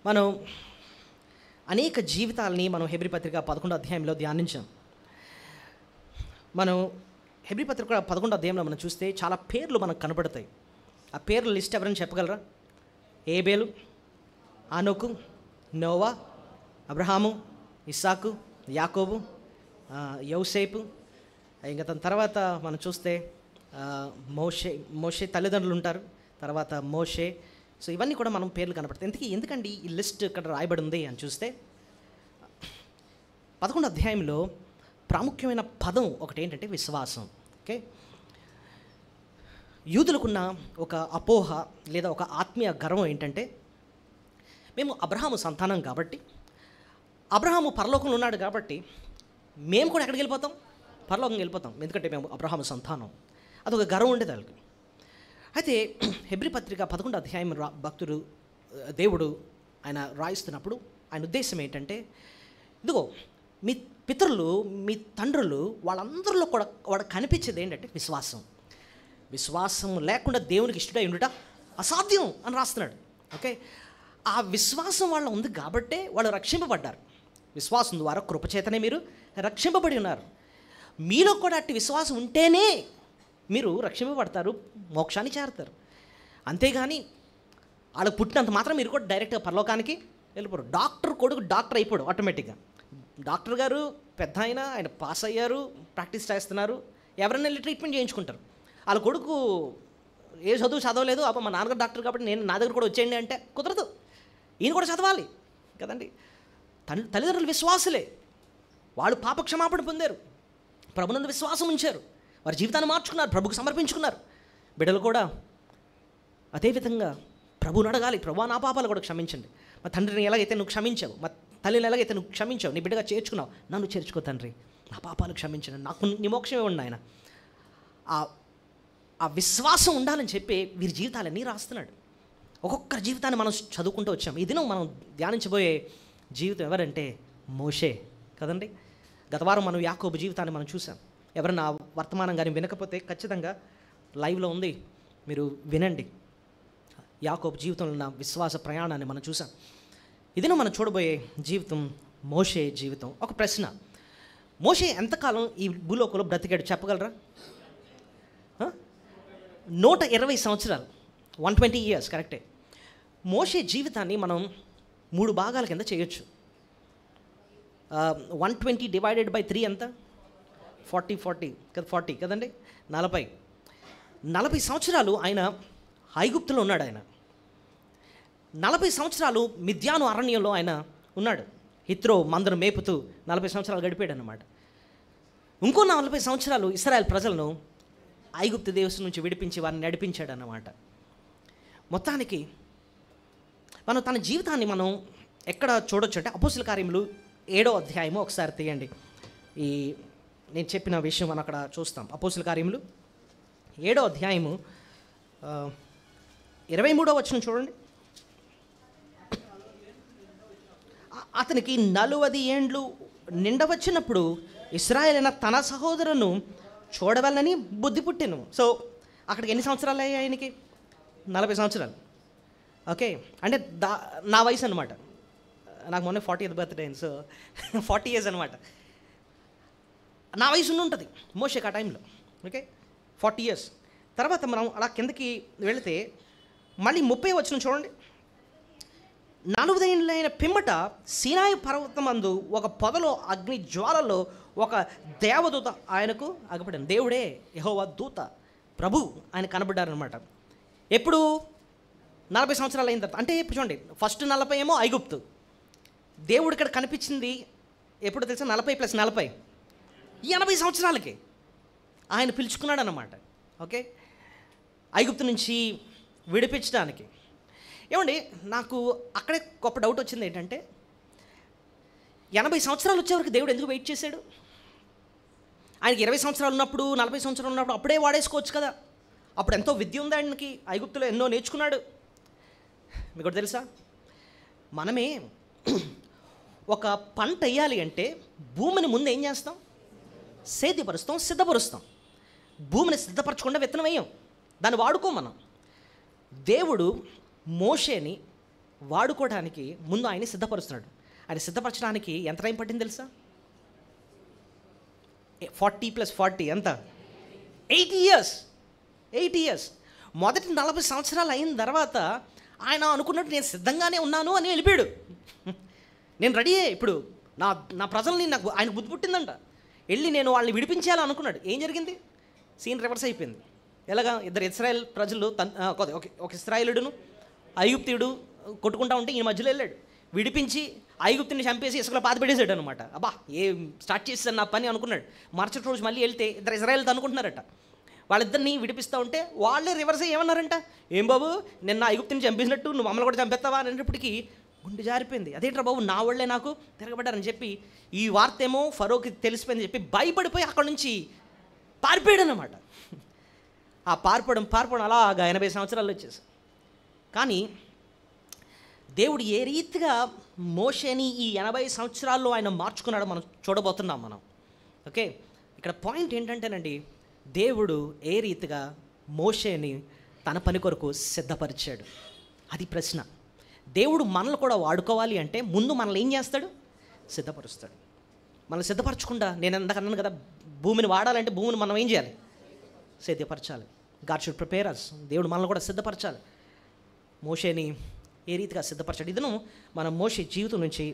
మనం అనేక జీవితాలని మనం హెబ్రీ పత్రిక 11వ అధ్యాయంలో ధ్యానించాం. మనం హెబ్రీ పత్రిక 11వ అధ్యాయంలో మనం చూస్తే చాలా పేర్లు మనకు కనబడతాయి. ఆ పేర్ల లిస్ట్ ఎవరైనా చెప్పగలరా? ఏబేలు, ఆనోకు, నోవా, అబ్రహాము, ఇస్సాకు, యాకోబు, యోసేపు. ఇంకా దాని తర్వాత మనం చూస్తే మోషే తల్లిదండ్రులు ఉంటారు, తర్వాత మోషే. సో ఇవన్నీ కూడా మనం పేర్లు కనపడతాయి. ఎందుకండి ఈ లిస్ట్ ఇక్కడ రాయబడి ఉంది అని చూస్తే 11వ అధ్యాయంలో ప్రాముఖ్యమైన పదం ఒకటి ఏంటంటే విశ్వాసం. ఓకే, యూదులకున్న ఒక అపోహ లేదా ఒక ఆత్మీయ గర్వం ఏంటంటే, మేము అబ్రహాము సంతానం కాబట్టి, అబ్రహాము పరలోకంలో ఉన్నాడు కాబట్టి మేము కూడా ఎక్కడికి వెళ్ళిపోతాం? పరలోకం వెళ్ళిపోతాం, ఎందుకంటే మేము అబ్రహాము సంతానం. అదొక గర్వం ఉండేది వాళ్ళకి. అయితే హెబ్రీ పత్రిక 11వ అధ్యాయం భక్తుడు దేవుడు ఆయన రాయిస్తున్నప్పుడు ఆయన ఉద్దేశం ఏంటంటే, ఇదిగో మీ పితరులు, మీ తండ్రులు, వాళ్ళందరిలో కూడా వాడు కనిపించేది ఏంటంటే విశ్వాసం. విశ్వాసం లేకుండా దేవునికి ఇష్టడై ఉండుట అసాధ్యం అని రాస్తున్నాడు. ఓకే, ఆ విశ్వాసం వాళ్ళ ఉంది కాబట్టే వాళ్ళు రక్షింపబడ్డారు. విశ్వాసం ద్వారా కృపచేతనే మీరు రక్షింపబడి ఉన్నారు. మీలో కూడా అట్టి విశ్వాసం ఉంటేనే మీరు రక్షింపబడతారు, మోక్షాన్ని చేరతారు. అంతేగాని వాళ్ళకు పుట్టినంత మాత్రం మీరు కూడా డైరెక్ట్గా పరలోకానికి వెళ్ళిపోరు. డాక్టర్ కొడుకు డాక్టర్ అయిపోడు ఆటోమేటిక్గా. డాక్టర్ గారు పెద్ద ఆయన పాస్ అయ్యారు, ప్రాక్టీస్ చేస్తున్నారు, ఎవరైనా వెళ్ళి ట్రీట్మెంట్ చేయించుకుంటారు. వాళ్ళ కొడుకు ఏ చదవలేదు, అప్పుడు మా నాన్నగారు డాక్టర్ కాబట్టి నా దగ్గర కూడా వచ్చేయండి అంటే కుదరదు. ఈయన కూడా చదవాలి కదండి. తల్లిదండ్రులు విశ్వాసులే, వాళ్ళు పాపక్షమాపణ పొందారు, ప్రభునందు విశ్వాసం ఉంచారు, వారి జీవితాన్ని మార్చుకున్నారు, ప్రభుకు సమర్పించుకున్నారు. బిడ్డలు కూడా అదేవిధంగా ప్రభువుని అడగాలి, ప్రభువా నా పాపాలు కూడా క్షమించండి. మా తండ్రిని ఎలాగైతే నువ్వు క్షమించావు, మా తల్లిని ఎలాగైతే నువ్వు క్షమించావు, నీ బిడ్డగా చేర్చుకున్నావు, నన్ను చేర్చుకో తండ్రి, నా పాపాలు క్షమించండి, నాకు నీ మోక్షమే ఉండి ఆయన. ఆ విశ్వాసం ఉండాలని చెప్పి వీరి జీవితాలన్నీ రాస్తున్నాడు. ఒక్కొక్కరి జీవితాన్ని మనం చదువుకుంటూ వచ్చాం. ఈ దినం మనం ధ్యానించబోయే జీవితం ఎవరంటే మోషే కదండి. గత వారం మనం యాకోబు జీవితాన్ని మనం చూసాం. ఎవరైనా వర్తమానం కానీ వినకపోతే ఖచ్చితంగా లైవ్లో ఉంది, మీరు వినండి. యాకోబు జీవితంలో ఉన్న విశ్వాస ప్రయాణాన్ని మనం చూసాం. ఇదిన మనం చూడబోయే జీవితం మోషే జీవితం. ఒక ప్రశ్న, మోషే ఎంతకాలం ఈ భూలోకంలో బ్రతికాడు చెప్పగలరా? 120 సంవత్సరాలు, 120 years కరెక్టే. మోషే జీవితాన్ని మనం 3 భాగాల కింద చేయొచ్చు. 120 డివైడెడ్ బై 3 ఎంత? 40 కదండి, 40 సంవత్సరాలు ఆయన ఐగుప్తులో ఉన్నాడు. ఆయన 40 సంవత్సరాలు మిద్యాను అరణ్యంలో ఆయన ఉన్నాడు. హిత్రో మందను మేపుతూ 40 సంవత్సరాలు గడిపాడు అన్నమాట. ఇంకో 40 సంవత్సరాలు ఇశ్రాయేల్ ప్రజలను ఐగుప్తు దేశం నుంచి విడిపించి వారిని నడిపించాడు అన్నమాట. మొత్తానికి మనం తన జీవితాన్ని మనం ఎక్కడ చూడొచ్చు అంటే అపోస్తుల కార్యములు 7వ అధ్యాయము ఒకసారి తీయండి. ఈ నేను చెప్పిన విషయం మనం అక్కడ చూస్తాం. అపోస్తుల కార్యములు 7వ అధ్యాయము 23వ వచనం చూడండి. అతనికి 40 ఏండ్లు నిండవచ్చినప్పుడు ఇశ్రాయేలైన తన సహోదరును చూడవలనని బుద్ధి పుట్టెను. సో అక్కడికి ఎన్ని సంవత్సరాలు అయ్యాయి ఆయనకి? 40 సంవత్సరాలు. ఓకే, అంటే నా వయసు అనమాట. నాకు మొన్న 40th బర్త్డే అయింది. సో 40 years అనమాట. నా వయసు ఉంటుంది మోషేకి ఆ టైంలో. Okay, 40 years. తర్వాత మనం అలా కిందకి వెళితే మళ్ళీ 30వ వచనం చూడండి. 40 ఏళ్ళైన పిమ్మట సీనాయి పర్వతమందు ఒక పొదలో అగ్ని జ్వాలలో ఒక దేవదూత ఆయనకు అగపడాను. దేవుడే, యెహోవా దూత, ప్రభు ఆయన కనబడ్డారనమాట. ఎప్పుడు? 40 సంవత్సరాలు అయిన తర్వాత. అంటే ఇప్పుడు చూడండి, ఫస్ట్ 40 ఏమో ఐగుప్తు. దేవుడు ఇక్కడ కనిపించింది ఎప్పుడు తెలుసా? 40 + 40 80 సంవత్సరాలకి ఆయన పిలుచుకున్నాడు అన్నమాట. ఓకే, ఐగుప్తు నుంచి విడిపించడానికి. ఏమండి, నాకు అక్కడే గొప్ప డౌట్ వచ్చింది. ఏంటంటే 80 సంవత్సరాలు వచ్చేవరకు దేవుడు ఎందుకు వెయిట్ చేశాడు? ఆయనకి 20 సంవత్సరాలు ఉన్నప్పుడు, 40 సంవత్సరాలు ఉన్నప్పుడు అప్పుడే వాడేసుకోవచ్చు కదా. అప్పుడు ఎంతో విద్య ఉంది ఆయనకి, ఐగుప్తులో ఎన్నో నేర్చుకున్నాడు. మీకు తెలుసా, మనమే ఒక పంట వేయాలి అంటే భూమిని ముందు ఏం చేస్తాం? సేద్యపరుస్తాం, సిద్ధపరుస్తాం. భూమిని సిద్ధపరచకుండా విత్తనం వేయం, దాన్ని వాడుకోం మనం. దేవుడు మోషేని వాడుకోవడానికి ముందు ఆయన్ని సిద్ధపరుస్తున్నాడు. ఆయన సిద్ధపరచడానికి ఎంత టైం పట్టింది తెలుసా? 40 + 40 ఎంత? 8 ఇయర్స్. 8 ఇయర్స్. మొదటి 40 సంవత్సరాలు అయిన తర్వాత ఆయన అనుకున్నట్టు నేను సిద్ధంగానే ఉన్నాను అని వెళ్ళిపోయాడు. నేను రెడీయే, ఇప్పుడు నా ప్రజల్ని నాకు ఆయన బుద్ధి పుట్టిందంట, వెళ్ళి నేను వాళ్ళని విడిపించాలని అనుకున్నాడు. ఏం జరిగింది? సీన్ రివర్స్ అయిపోయింది. ఎలాగా? ఇద్దరు ఇశ్రాయేల్ ప్రజలు ఒక ఇశ్రాయేలుడును ఐగుప్తీయుడు కొట్టుకుంటా ఉంటే ఈ మధ్యలో వెళ్ళాడు, విడిపించి ఐగుప్తుని చంపేసి ఇసుకలో పాతి పెట్టేసాడు అనమాట. అబ్బా ఏం స్టార్ట్ చేశాను నా పని అనుకున్నాడు. మరుసటి రోజు మళ్ళీ వెళ్తే ఇద్దరు ఇశ్రాయేల్తో అనుకుంటున్నారట. వాళ్ళిద్దరిని విడిపిస్తూ ఉంటే వాళ్ళే రివర్స్ ఏమన్నారంట, ఏం బాబు నిన్న ఐగుప్తుని చంపేసినట్టు నువ్వు మమ్మల్ని కూడా చంపేస్తావా అనేటప్పటికీ గుండె జారిపోయింది. అదేంట్రా బాబు నా వాళ్ళే నాకు తిరగబడ్డారని చెప్పి ఈ వార్త ఏమో ఫరోకి తెలిసిపోయిందని చెప్పి భయపడిపోయి అక్కడ నుంచి పారిపోయాడు అన్నమాట. ఆ పారిపోవడం అలాగా 80 సంవత్సరాలు వచ్చేసి. కానీ దేవుడు ఏ రీతిగా మోషేని ఈ 80 సంవత్సరాల్లో ఆయన మార్చుకున్నాడో మనం చూడబోతున్నాం మనం. ఓకే, ఇక్కడ పాయింట్ ఏంటంటేనండి, దేవుడు ఏ రీతిగా మోషేని తన పని కొరకు సిద్ధపరిచాడు. అది ప్రశ్న. దేవుడు మనల్ని కూడా వాడుకోవాలి అంటే ముందు మనల్ని ఏం చేస్తాడు? సిద్ధపరుస్తాడు. మనల్ని సిద్ధపరచకుండా, నేను ఎంతకన్నాను కదా, భూమిని వాడాలంటే భూమిని మనం ఏం చేయాలి? సిద్ధపరచాలి. గాడ్ షుడ్ ప్రిపేర్ అస్. దేవుడు మనల్ని కూడా సిద్ధపరచాలి. మోషేని ఏ రీతిగా సిద్ధపరచాడు, ఇదను మనం మోషే జీవితం నుంచి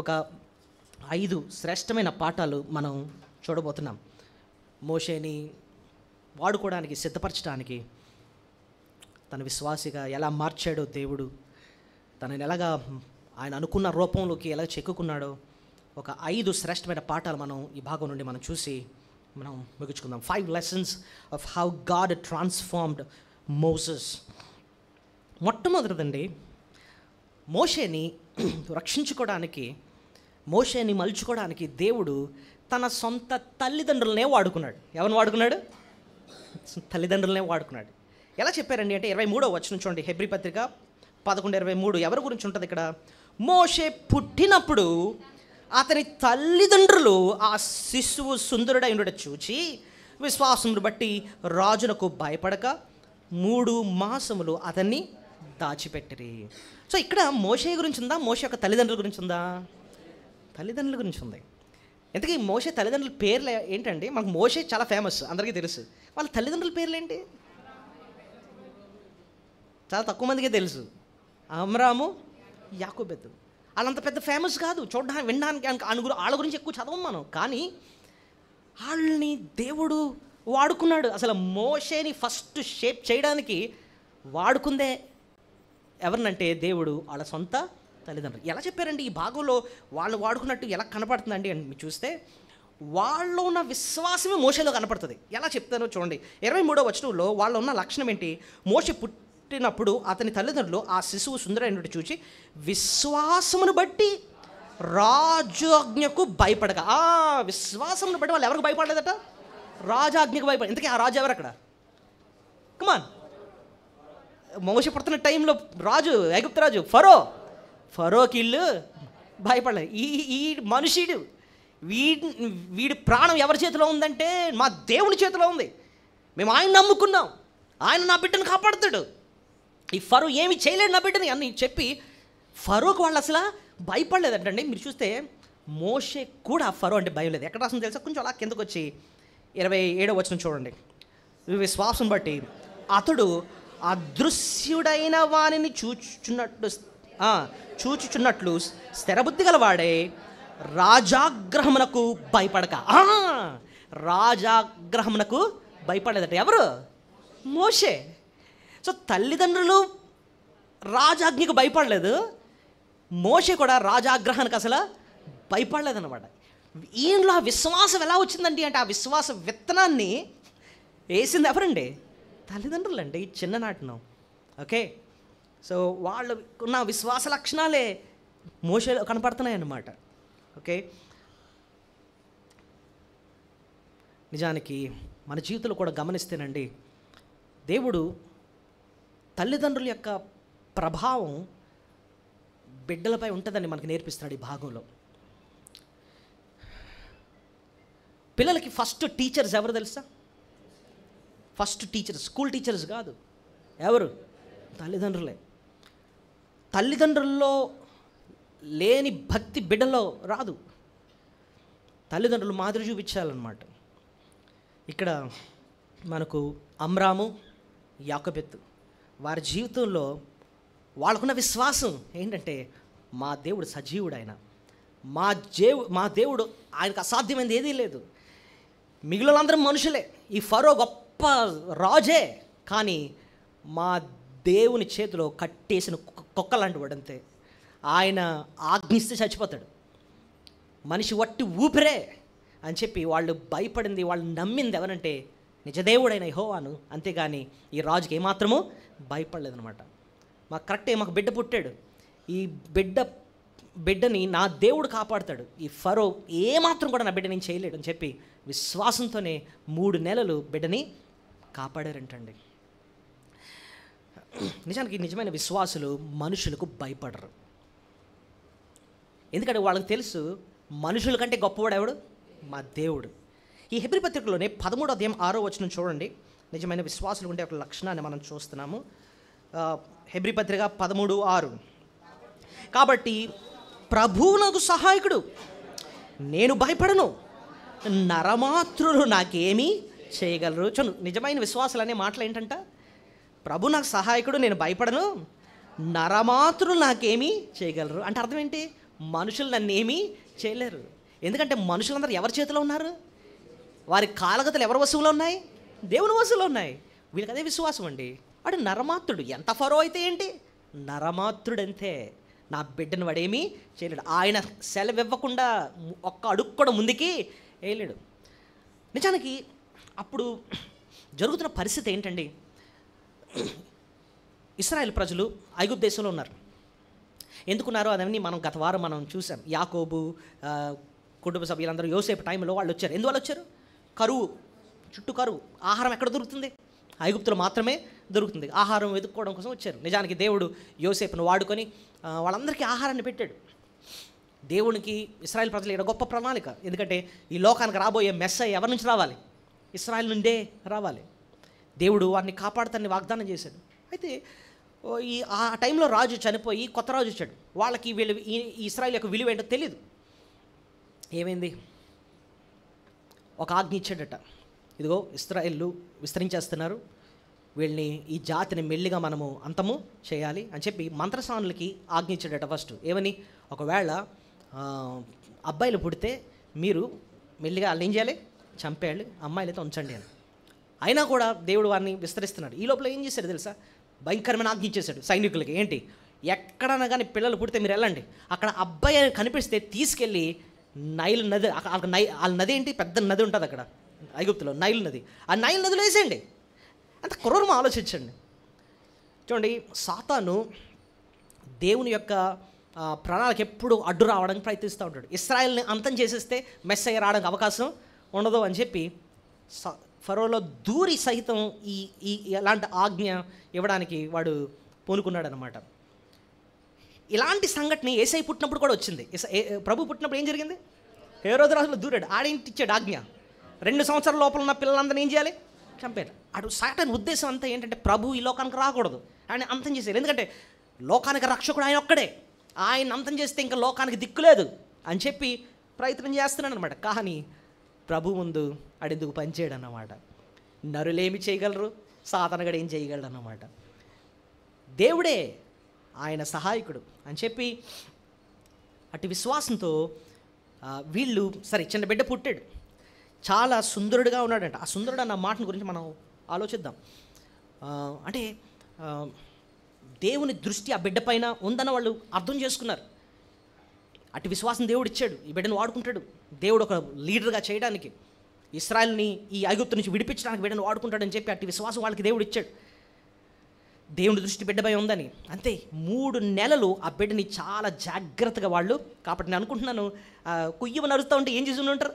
ఒక 5 శ్రేష్టమైన పాఠాలు మనం చూడబోతున్నాం. మోషేని వాడుకోవడానికి, సిద్ధపరచడానికి, తన విశ్వాసిగా ఎలా మార్చాడో దేవుడు, తనని ఎలాగా ఆయన అనుకున్న రూపంలోకి ఎలా చెక్కుకున్నాడో ఒక 5 శ్రేష్టమైన పాఠాలు మనం ఈ భాగం నుండి మనం చూసి మనం ముగించుకుందాం. 5 lessons of how God transformed Moses. మొట్టమొదటిదండి, మోషేని రక్షించుకోవడానికి, మోషేని మలుచుకోవడానికి దేవుడు తన సొంత తల్లిదండ్రులనే వాడుకున్నాడు. ఎవరిని వాడుకున్నాడు? తల్లిదండ్రులనే వాడుకున్నాడు. ఎలా చెప్పారండి అంటే 23వ వచనం చూడండి, హెబ్రీ పత్రిక 11:23. ఎవరి గురించి ఉంటుంది ఇక్కడ? మోషే పుట్టినప్పుడు అతని తల్లిదండ్రులు ఆ శిశువు సుందరుడై ఉండట చూచి విశ్వాసమును బట్టి రాజునకు భయపడక 3 మాసములు అతన్ని దాచిపెట్టిరి. సో ఇక్కడ మోషే గురించి ఉందా? మోషే యొక్క తల్లిదండ్రుల గురించి ఉందా? తల్లిదండ్రుల గురించి ఉంది. ఇంతకీ మోషే తల్లిదండ్రుల పేర్లు ఏంటండి? మనకు మోషే చాలా ఫేమస్, అందరికీ తెలుసు. వాళ్ళ తల్లిదండ్రుల పేర్లు ఏంటి? చాలా తక్కువ మందికే తెలుసు. అమ్రాము, యాకోబెతు. వాళ్ళంత పెద్ద ఫేమస్ కాదు, చూడడానికి వినడానికి. వాళ్ళ గురించి ఎక్కువ చదవం మనం, కానీ వాళ్ళని దేవుడు వాడుకున్నాడు. అసలు మోషేని ఫస్ట్ షేప్ చేయడానికి వాడుకుందే ఎవరినంటే దేవుడు వాళ్ళ సొంత తల్లిదండ్రులు. ఎలా చెప్పారండి ఈ భాగంలో వాళ్ళు వాడుకున్నట్టు ఎలా కనపడుతుందండి అని మీరు చూస్తే, వాళ్ళలో ఉన్న విశ్వాసమే మోషేలో కనపడుతుంది. ఎలా చెప్తానో చూడండి. 23వ వచనంలో వాళ్ళ ఉన్న లక్షణం ఏంటి? మోషే పుట్టినప్పుడు అతని తల్లిదండ్రులు ఆ శిశువు సుందరైనట్టు చూచి విశ్వాసమును బట్టి రాజాజ్ఞకు భయపడక. విశ్వాసమును బట్టి వాళ్ళు ఎవరికి భయపడలేదట? రాజాజ్ఞకు భయపడ. ఇంతకీ ఆ రాజు ఎవరు అక్కడ? కమాన్. మోషే పుడుతున్న టైంలో రాజు, ఐగుప్తు రాజు ఫరోకి ఇల్లు భయపడలేదు. ఈ మనుషుడు వీడి ప్రాణం ఎవరి చేతిలో ఉందంటే మా దేవుని చేతిలో ఉంది. మేము ఆయన నమ్ముకున్నాం, ఆయన నా బిడ్డను కాపాడుతాడు, ఈ ఫరో ఏమి చేయలేడు నా బిడ్డని అని చెప్పి ఫరోకి వాళ్ళు అసలు భయపడలేదంటండి. మీరు చూస్తే మోషే కూడా ఫరో అంటే భయం లేదు. ఎక్కడ రాసింది తెలుసా? కొంచెం అలా కిందకు వచ్చి 27వ వచనం చూడండి. విశ్వాసం బట్టి అతడు అదృశ్యుడైన వానిని చూచుచున్నట్లు స్థిరబుద్ధి గలవాడే రాజాగ్రహమునకు భయపడక. రాజాగ్రహమునకు భయపడలేదట. ఎవరు? మోషే. సో తల్లిదండ్రులు రాజాజ్ఞకు భయపడలేదు, మోషే కూడా రాజాగ్రహానికి అసలు భయపడలేదన్నమాట. ఈయనలో ఆ విశ్వాసం ఎలా వచ్చిందండి అంటే, ఆ విశ్వాస విత్తనాన్ని వేసింది ఎవరండి? తల్లిదండ్రులు అండి, చిన్ననాటిన. ఓకే, సో వాళ్ళు ఉన్న విశ్వాస లక్షణాలే మోషేలో కనపడుతున్నాయి అన్నమాట. ఓకే, నిజానికి మన జీవితంలో కూడా గమనిస్తేనండి, దేవుడు తల్లిదండ్రుల యొక్క ప్రభావం బిడ్డలపై ఉంటుందని మనకు నేర్పిస్తున్నాడు ఈ భాగంలో. పిల్లలకి ఫస్ట్ టీచర్స్ ఎవరు తెలుసా? ఫస్ట్ టీచర్స్ స్కూల్ టీచర్స్ కాదు, ఎవరు? తల్లిదండ్రులే. తల్లిదండ్రుల్లో లేని భక్తి బిడ్డలో రాదు. తల్లిదండ్రులు మాదిరి చూపించాలన్నమాట. ఇక్కడ మనకు అమ్రాము, యాకోబెత్తు వారి జీవితంలో వాళ్ళకున్న విశ్వాసం ఏంటంటే, మా దేవుడు సజీవుడు, ఆయన మా దేవుడు, ఆయనకు అసాధ్యమైనది ఏదీ లేదు. మిగిలినందరం మనుషులే, ఈ ఫరో గొప్ప రాజే, కానీ మా దేవుని చేతిలో కట్టేసిన కుక్కలాంటి వాడంతే. ఆయన ఆజ్ఞిస్తే చచ్చిపోతాడు, మనిషి వట్టి ఊపిరే అని చెప్పి వాళ్ళు భయపడింది, వాళ్ళు నమ్మింది ఎవరంటే నిజదేవుడైన యెహోవాను. అంతేగాని ఈ రాజుకి ఏమాత్రమూ భయపడలేదనమాట. మాకు బిడ్డ పుట్టాడు, ఈ బిడ్డని నా దేవుడు కాపాడుతాడు, ఈ ఫరో ఏమాత్రం కూడా నా బిడ్డ నేను చేయలేడు అని చెప్పి విశ్వాసంతోనే 3 నెలలు బిడ్డని కాపాడారంటండి. నిజానికి నిజమైన విశ్వాసులు మనుషులకు భయపడరు. ఎందుకంటే వాళ్ళకి తెలుసు మనుషుల కంటే గొప్పవాడు ఎవడు, మా దేవుడు. ఈ హెబ్రీ పత్రికలోనే 13వ అధ్యాయం 6వ వచనం చూడండి. నిజమైన విశ్వాసులు ఉండే ఒక లక్షణాన్ని మనం చూస్తున్నాము. హెబ్రీ పత్రిక 13:6. కాబట్టి ప్రభువునకు సహాయకుడు నేను భయపడను, నరమాత్రులు నాకేమీ చేయగలరు. చూడు, నిజమైన విశ్వాసాలు అనే మాటలు ఏంటంట, ప్రభు నాకు సహాయకుడు, నేను భయపడను, నరమాత్రులు నాకేమీ చేయగలరు. అంటే అర్థం ఏంటి? మనుషులు నన్ను ఏమీ చేయలేరు. ఎందుకంటే మనుషులందరూ ఎవరి చేతిలో ఉన్నారు? వారి కాలగతలు ఎవరి వశంలో ఉన్నాయి? దేవుని వశంలో ఉన్నాయి. వీళ్ళకి అదే విశ్వాసం అండి. వాడు నరమాత్రుడు, ఎంత ఫరో అయితే ఏంటి, నరమాత్రుడంతే, నా బిడ్డను వాడేమీ చేయలేడు. ఆయన సెలవు ఇవ్వకుండా ఒక్క అడుగు కూడా ముందుకి వేయలేడు. నిజానికి అప్పుడు జరుగుతున్న పరిస్థితి ఏంటండి, ఇశ్రాయేల్ ప్రజలు ఐగుప్తు దేశంలో ఉన్నారు. ఎందుకున్నారో అదన్నీ మనం గత వారం మనం చూసాం. యాకోబు కుటుంబ సభ్యులందరూ యోసేపు టైంలో వాళ్ళు వచ్చారు. ఎందువల్ల వచ్చారు? కరువు, చుట్టూ కరువు. ఆహారం ఎక్కడ దొరుకుతుంది? ఐగుప్తులో మాత్రమే దొరుకుతుంది. ఆహారం వెతుక్కోవడం కోసం వచ్చారు. నిజానికి దేవుడు యోసేపును వాడుకొని వాళ్ళందరికీ ఆహారాన్ని పెట్టాడు. దేవునికి ఇశ్రాయేల్ ప్రజలు ఇక్కడ గొప్ప ప్రణాళిక. ఎందుకంటే ఈ లోకానికి రాబోయే మెస్సయ్య ఎవరి నుంచి రావాలి? ఇశ్రాయేల్ నుండే రావాలి. దేవుడు వారిని కాపాడుతానని వాగ్దానం చేశాడు. అయితే ఆ టైంలో రాజు చనిపోయి కొత్త రాజు వచ్చాడు. వాళ్ళకి ఈ ఇశ్రాయేల్ యొక్క విలువ ఏంటో తెలియదు. ఏమైంది? ఒక ఆజ్ఞ ఇచ్చాడట, ఇదిగో ఇశ్రాయేలు విస్తరించేస్తున్నారు, వీళ్ళని, ఈ జాతిని మెల్లిగా మనము అంతము చేయాలి అని చెప్పి మంత్రసానులకి ఆజ్ఞ ఇచ్చాడట. ఫస్ట్ ఏమని? ఒకవేళ అబ్బాయిలు పుడితే మీరు మెల్లిగా వాళ్ళు ఏం చేయాలి? చంపేయాలి, అమ్మాయిలైతే ఉంచండి అని. అయినా కూడా దేవుడు వారిని విస్తరిస్తున్నాడు. ఈ లోపల ఏం చేశాడు తెలుసా? భయంకరమైన ఆజ్ఞ ఇచ్చేశాడు సైనికులకి. ఏంటి? ఎక్కడైనా కానీ పిల్లలు పుడితే మీరు వెళ్ళండి, అక్కడ అబ్బాయి కనిపిస్తే తీసుకెళ్ళి నైల్ నది, వాళ్ళ నది ఏంటి, పెద్ద నది ఉంటుంది అక్కడ ఐగుప్తులో, నైల్ నది, ఆ నైల్ నదిలో వేసేయండి. అంత క్రూరం ఆలోచించండి. చూడండి, సాతాను దేవుని యొక్క ప్రణాళిక ఎప్పుడు అడ్డు రావడానికి ప్రయత్నిస్తూ ఉంటాడు. ఇశ్రాయేల్ని అంతం చేసేస్తే మెస్సయ్య రావడానికి అవకాశం ఉండదు అని చెప్పి ఫరోలో దూరి సహితం ఈ ఎలాంటి ఆజ్ఞ ఇవ్వడానికి వాడు పూనుకున్నాడు అనమాట. ఇలాంటి సంఘటన యేసయ్య పుట్టినప్పుడు కూడా వచ్చింది. ప్రభు పుట్టినప్పుడు ఏం జరిగింది? హేరోదు రాజులో దూరాడు. ఆడేంటి ఇచ్చాడు ఆజ్ఞ? 2 సంవత్సరాల లోపల ఉన్న పిల్లలందరినీ ఏం చేయాలి? చంపారు. అటు సాటాన్ ఉద్దేశం అంతా ఏంటంటే ప్రభు ఈ లోకానికి రాకూడదు, ఆయన అంతం చేసేయాలి. ఎందుకంటే లోకానికి రక్షకుడు ఆయన ఒక్కడే, ఆయన అంతం చేస్తే ఇంకా లోకానికి దిక్కు లేదు అని చెప్పి ప్రయత్నం చేస్తున్నాడు అనమాట. కానీ ప్రభు ముందు అడెందుకు పనిచేయడు అన్నమాట. నరులేమి చేయగలరు, సాతానుగాడు ఏం చేయగలడు అన్నమాట. దేవుడే ఆయన సహాయకుడు అని చెప్పి అటు విశ్వాసంతో వీళ్ళు, సరే చిన్న బిడ్డ పుట్టాడు, చాలా సుందరుడుగా ఉన్నాడంట. ఆ సుందరుడు అన్న మాటను గురించి మనం ఆలోచిద్దాం. అంటే దేవుని దృష్టి ఆ బిడ్డ పైన ఉందన్న వాళ్ళు అర్థం చేసుకున్నారు. అటు విశ్వాసం దేవుడు ఇచ్చాడు, ఈ బిడ్డను వాడుకుంటాడు. దేవుడు ఒక లీడర్గా చేయడానికి, ఇశ్రాయేల్ని ఈ ఐగుప్తు నుంచి విడిపించడానికి బిడ్డను వాడుకుంటాడని చెప్పి అటు విశ్వాసం వాళ్ళకి దేవుడు ఇచ్చాడు. దేవుని దృష్టి బిడ్డపై ఉందని. అంతే 3 నెలలు ఆ బిడ్డని చాలా జాగ్రత్తగా వాళ్ళు కాబట్టి నేను అనుకుంటున్నాను, కుయ్యమని అరుస్తూ ఉంటే ఏం చేసి ఉంటారు?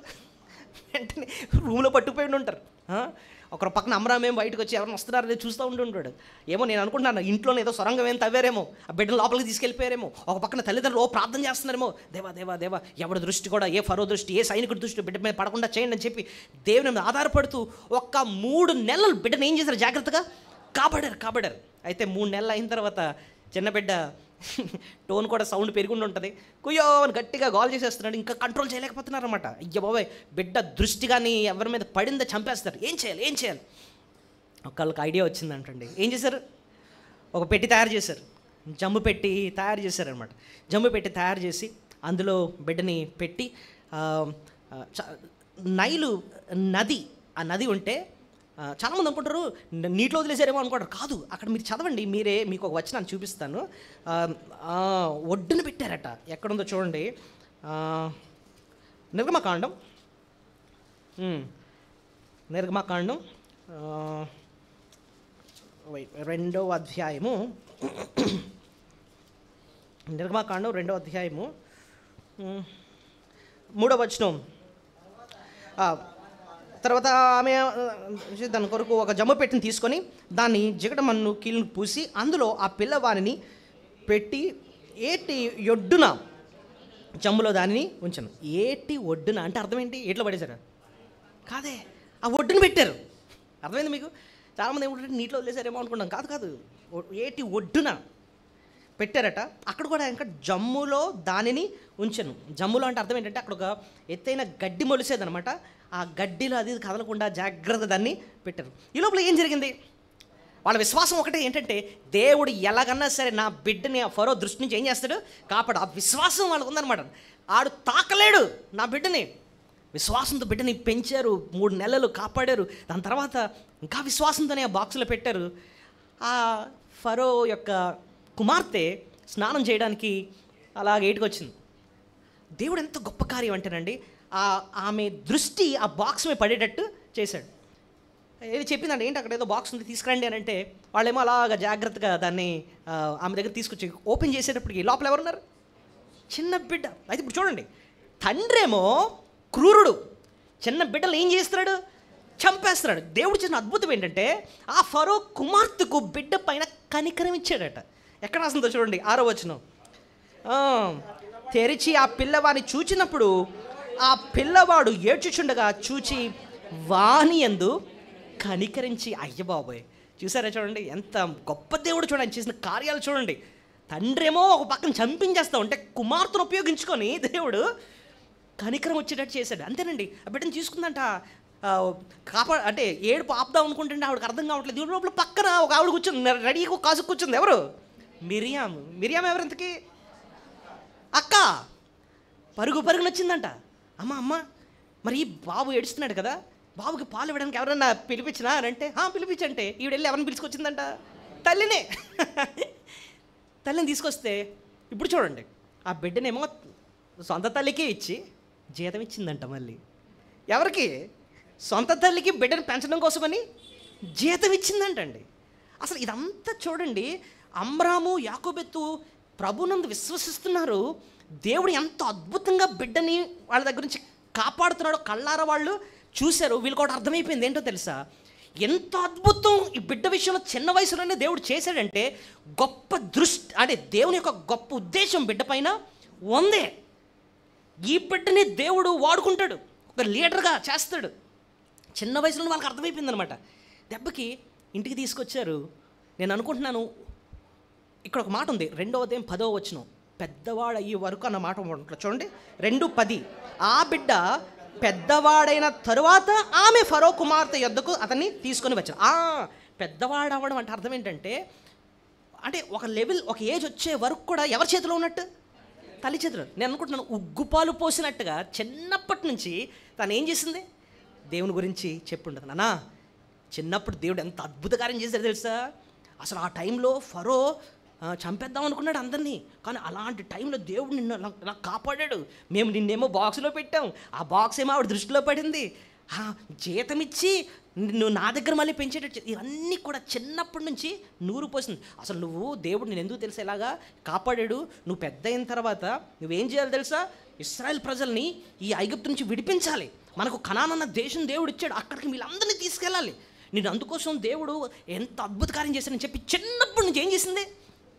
వెంటనే రూమ్లో పట్టుకుపోయి ఉంటారు. ఒకరు పక్కన అమరామేం బయటకు వచ్చి ఎవరైనా వస్తున్నారని చూస్తూ ఉంటాడు. ఏమో నేను అనుకుంటున్నాను ఇంట్లోనే ఏదో సొరంగం ఏం తవ్వారేమో, ఆ బిడ్డను లోపలికి తీసుకెళ్ళిపోయారేమో. ఒక పక్కన తల్లిదండ్రులు ప్రార్థన చేస్తున్నారేమో, దేవా దేవా దేవా ఎవరి దృష్టి కూడా, ఏ ఫరో దృష్టి, ఏ సైనికుడి దృష్టి బిడ్డ మీద పడకుండా చేయండి అని చెప్పి దేవుని మీద ఆధారపడుతూ ఒక్క 3 నెలలు బిడ్డను ఏం చేశారు? జాగ్రత్తగా కాపాడారు. అయితే 3 నెలలు అయిన తర్వాత చిన్న బిడ్డ టోన్ కూడా సౌండ్ పెరుగుండి ఉంటుంది. కుయ్యో అని గట్టిగా గోల్ చేసేస్తున్నాడు, ఇంకా కంట్రోల్ చేయలేకపోతున్నారు అనమాట. అయ్య బాబాయ్, బిడ్డ దృష్టి కానీ ఎవరి మీద పడిందో చంపేస్తారు. ఏం చేయాలి? ఒకళ్ళకి ఐడియా వచ్చిందంటండి. ఏం చేశారు? ఒక పెట్టి తయారు చేశారు, జమ్ము పెట్టి తయారు చేశారనమాట. జమ్ము పెట్టి తయారు చేసి అందులో బిడ్డని పెట్టి నైలు నది, ఆ నది ఉంటే చాలామంది అనుకుంటారు నీటిలో వదిలేసారేమో అనుకుంటారు. కాదు, అక్కడ మీరు చదవండి, మీకు ఒక వచనాన్ని చూపిస్తాను. ఒడ్డున పెట్టారట. ఎక్కడుందో చూడండి. నిర్గమకాండం 2వ అధ్యాయము. నిర్గమకాండం 2వ అధ్యాయము 3వ వచనం. తర్వాత ఆమె దాని కొరకు ఒక జమ్ము పెట్టిని తీసుకొని దాన్ని జిగటమన్ను కీళ్ళను పూసి అందులో ఆ పిల్లవాడిని పెట్టి ఏటి ఒడ్డున జమ్ములో దానిని ఉంచాను. ఏటి ఒడ్డున అంటే అర్థం ఏంటి? ఏట్లో పడేశారు కాదే, ఆ ఒడ్డున పెట్టారు. అర్థమైంది మీకు? చాలామంది ఏమంటారు నీటిలో వదిలేసారేమో అనుకుంటాం. కాదు, ఏటి ఒడ్డున పెట్టారట. అక్కడ కూడా ఇంకా జమ్ములో దానిని ఉంచను. జమ్ములో అంటే అర్థం ఏంటంటే అక్కడ ఒక ఎత్తైన గడ్డి మొలిసేదనమాట. ఆ గడ్డిలో అది కదలకుండా జాగ్రత్త దాన్ని పెట్టారు. ఈ లోపల ఏం జరిగింది? వాళ్ళ విశ్వాసం ఒకటే ఏంటంటే, దేవుడు ఎలాగన్నా సరే నా బిడ్డని ఆ ఫరో దృష్టి నుంచి ఏం చేస్తాడు? కాపాడు. ఆ విశ్వాసం వాళ్ళకు ఉందన్నమాట. ఆడు తాకలేడు నా బిడ్డని. విశ్వాసంతో బిడ్డని పెంచారు, 3 నెలలు కాపాడారు. దాని తర్వాత ఇంకా విశ్వాసంతోనే ఆ బాక్సులో పెట్టారు. ఆ ఫరో యొక్క కుమార్తె స్నానం చేయడానికి అలాగే ఏటుకొచ్చింది. దేవుడు ఎంత గొప్ప కార్యం అంటేనండి, ఆమె దృష్టి ఆ బాక్స్ మీద పడేటట్టు చేశాడు. ఏది చెప్పిందంటే, ఏంటి అక్కడ ఏదో బాక్స్ ఉంది తీసుకురండి అని అంటే, వాళ్ళేమో అలాగా జాగ్రత్తగా దాన్ని ఆమె దగ్గర తీసుకొచ్చి ఓపెన్ చేసేటప్పటికి లోపల ఎవరున్నారు? చిన్న బిడ్డ. అయితే ఇప్పుడు చూడండి, తండ్రేమో క్రూరుడు, చిన్న బిడ్డలు ఏం చేస్తున్నాడు? చంపేస్తున్నాడు. దేవుడు చేసిన అద్భుతం ఏంటంటే, ఆ ఫరో కుమార్తెకు బిడ్డ పైన కనికరం ఇచ్చాడట. ఎక్కడ రాసిందో చూడండి, 6వ వచనం. తెరిచి ఆ పిల్లవాడిని చూచినప్పుడు ఆ పిల్లవాడు ఏడ్చుచుండగా చూచి వాని యందు కనికరించి. అయ్య బాబోయ్, చూసారా? చూడండి ఎంత గొప్ప దేవుడు. చూడండి చేసిన కార్యాలు చూడండి. తండ్రేమో ఒక పక్కన చంపించేస్తా ఉంటే కుమార్తెను ఉపయోగించుకొని దేవుడు కనికరం వచ్చేటట్టు చేశాడు. అంతేనండి. ఆ బిడ్డను తీసుకుందంట, అంటే ఏడుపు ఆపుదాం అనుకుంటుంటే ఆవిడకి అర్థం కావట్లేదు. దేవుడి లోపల పక్కన ఒక ఆవిడ కూర్చుంది, రెడీగా కాసు కూర్చుంది. ఎవరు? మిరియాం ఎవరంతకి? అక్క. పరుగున వచ్చిందంట. అమ్మ మరి ఈ బాబు ఏడుస్తున్నాడు కదా, బాబుకి పాలు ఇవ్వడానికి ఎవరన్నా పిలిపించినా అని అంటే, పిలిపించంటే ఈవిడ వెళ్ళి ఎవరిని పిలుచుకొచ్చిందంట? తల్లిని తీసుకొస్తే ఇప్పుడు చూడండి, ఆ బిడ్డనేమో సొంత తల్లికే ఇచ్చి జీతం ఇచ్చిందంట. మళ్ళీ ఎవరికి? సొంత తల్లికి బిడ్డను పెంచడం కోసమని జీతం ఇచ్చిందంటండి. అసలు ఇదంతా చూడండి, అమ్రాము యాకోబెత్తు ప్రభునందు విశ్వసిస్తున్నారు. దేవుడు ఎంత అద్భుతంగా బిడ్డని వాళ్ళ దగ్గర నుంచి కాపాడుతున్నాడో కళ్ళారా వాళ్ళు చూశారు. వీళ్ళకి కూడా అర్థమైపోయింది. ఏంటో తెలుసా? ఎంత అద్భుతం ఈ బిడ్డ విషయంలో చిన్న వయసులోనే దేవుడు చేశాడంటే, గొప్ప దృష్టి, అంటే దేవుని యొక్క గొప్ప ఉద్దేశం బిడ్డ పైన ఉందే. ఈ బిడ్డని దేవుడు వాడుకుంటాడు, ఒక లీడర్గా చేస్తాడు. చిన్న వయసులో వాళ్ళకి అర్థమైపోయింది అనమాట. దెబ్బకి ఇంటికి తీసుకొచ్చారు. నేను అనుకుంటున్నాను, ఇక్కడ ఒక మాట ఉంది, 2వ అధ్యాయం 10వ వచనం, పెద్దవాడు అయ్యే వరకు అన్న మాట ఉంటుంది చూడండి. 2:10. ఆ బిడ్డ పెద్దవాడైన తరువాత ఆమె ఫరో కుమార్తె యొద్దకు అతన్ని తీసుకొని వచ్చాను. పెద్దవాడు అవ్వడం అంటే అర్థం ఏంటంటే, అంటే ఒక లెవెల్, ఒక ఏజ్ వచ్చే వరకు కూడా ఎవరి చేతిలో ఉన్నట్టు? తల్లి చేతిలో. నేను అనుకుంటున్నాను, ఉగ్గుపాలు పోసినట్టుగా చిన్నప్పటి నుంచి తను ఏం చేసింది? దేవుని గురించి చెప్పుండదు. నాన్న, చిన్నప్పుడు దేవుడు ఎంత అద్భుత కార్యం చేశాడు తెలుసా? అసలు ఆ టైంలో ఫరో చంపేద్దాం అనుకున్నాడు అందరినీ, కానీ అలాంటి టైంలో దేవుడు నిన్ను నాకు కాపాడాడు. మేము నిన్నేమో బాక్స్లో పెట్టాం, ఆ బాక్స్ ఏమో ఆవిడ దృష్టిలో పడింది, జీతం ఇచ్చి నువ్వు నా దగ్గర మళ్ళీ పెంచేటట్టు. ఇవన్నీ కూడా చిన్నప్పటి నుంచి నూరు పోసింది. అసలు నువ్వు దేవుడు నేను ఎందుకు తెలుసా ఇలాగా కాపాడాడు? నువ్వు పెద్ద అయిన తర్వాత నువ్వేం చేయాలి తెలుసా? ఇశ్రాయేల్ ప్రజల్ని ఈ ఐగుప్తు నుంచి విడిపించాలి. మనకు కనాన్ అన్న దేశం దేవుడు ఇచ్చాడు, అక్కడికి వీళ్ళందరినీ తీసుకెళ్ళాలి. నేను అందుకోసం దేవుడు ఎంత అద్భుత కార్యం చేశానని చెప్పి చిన్నప్పటి నుంచి ఏం చేసింది?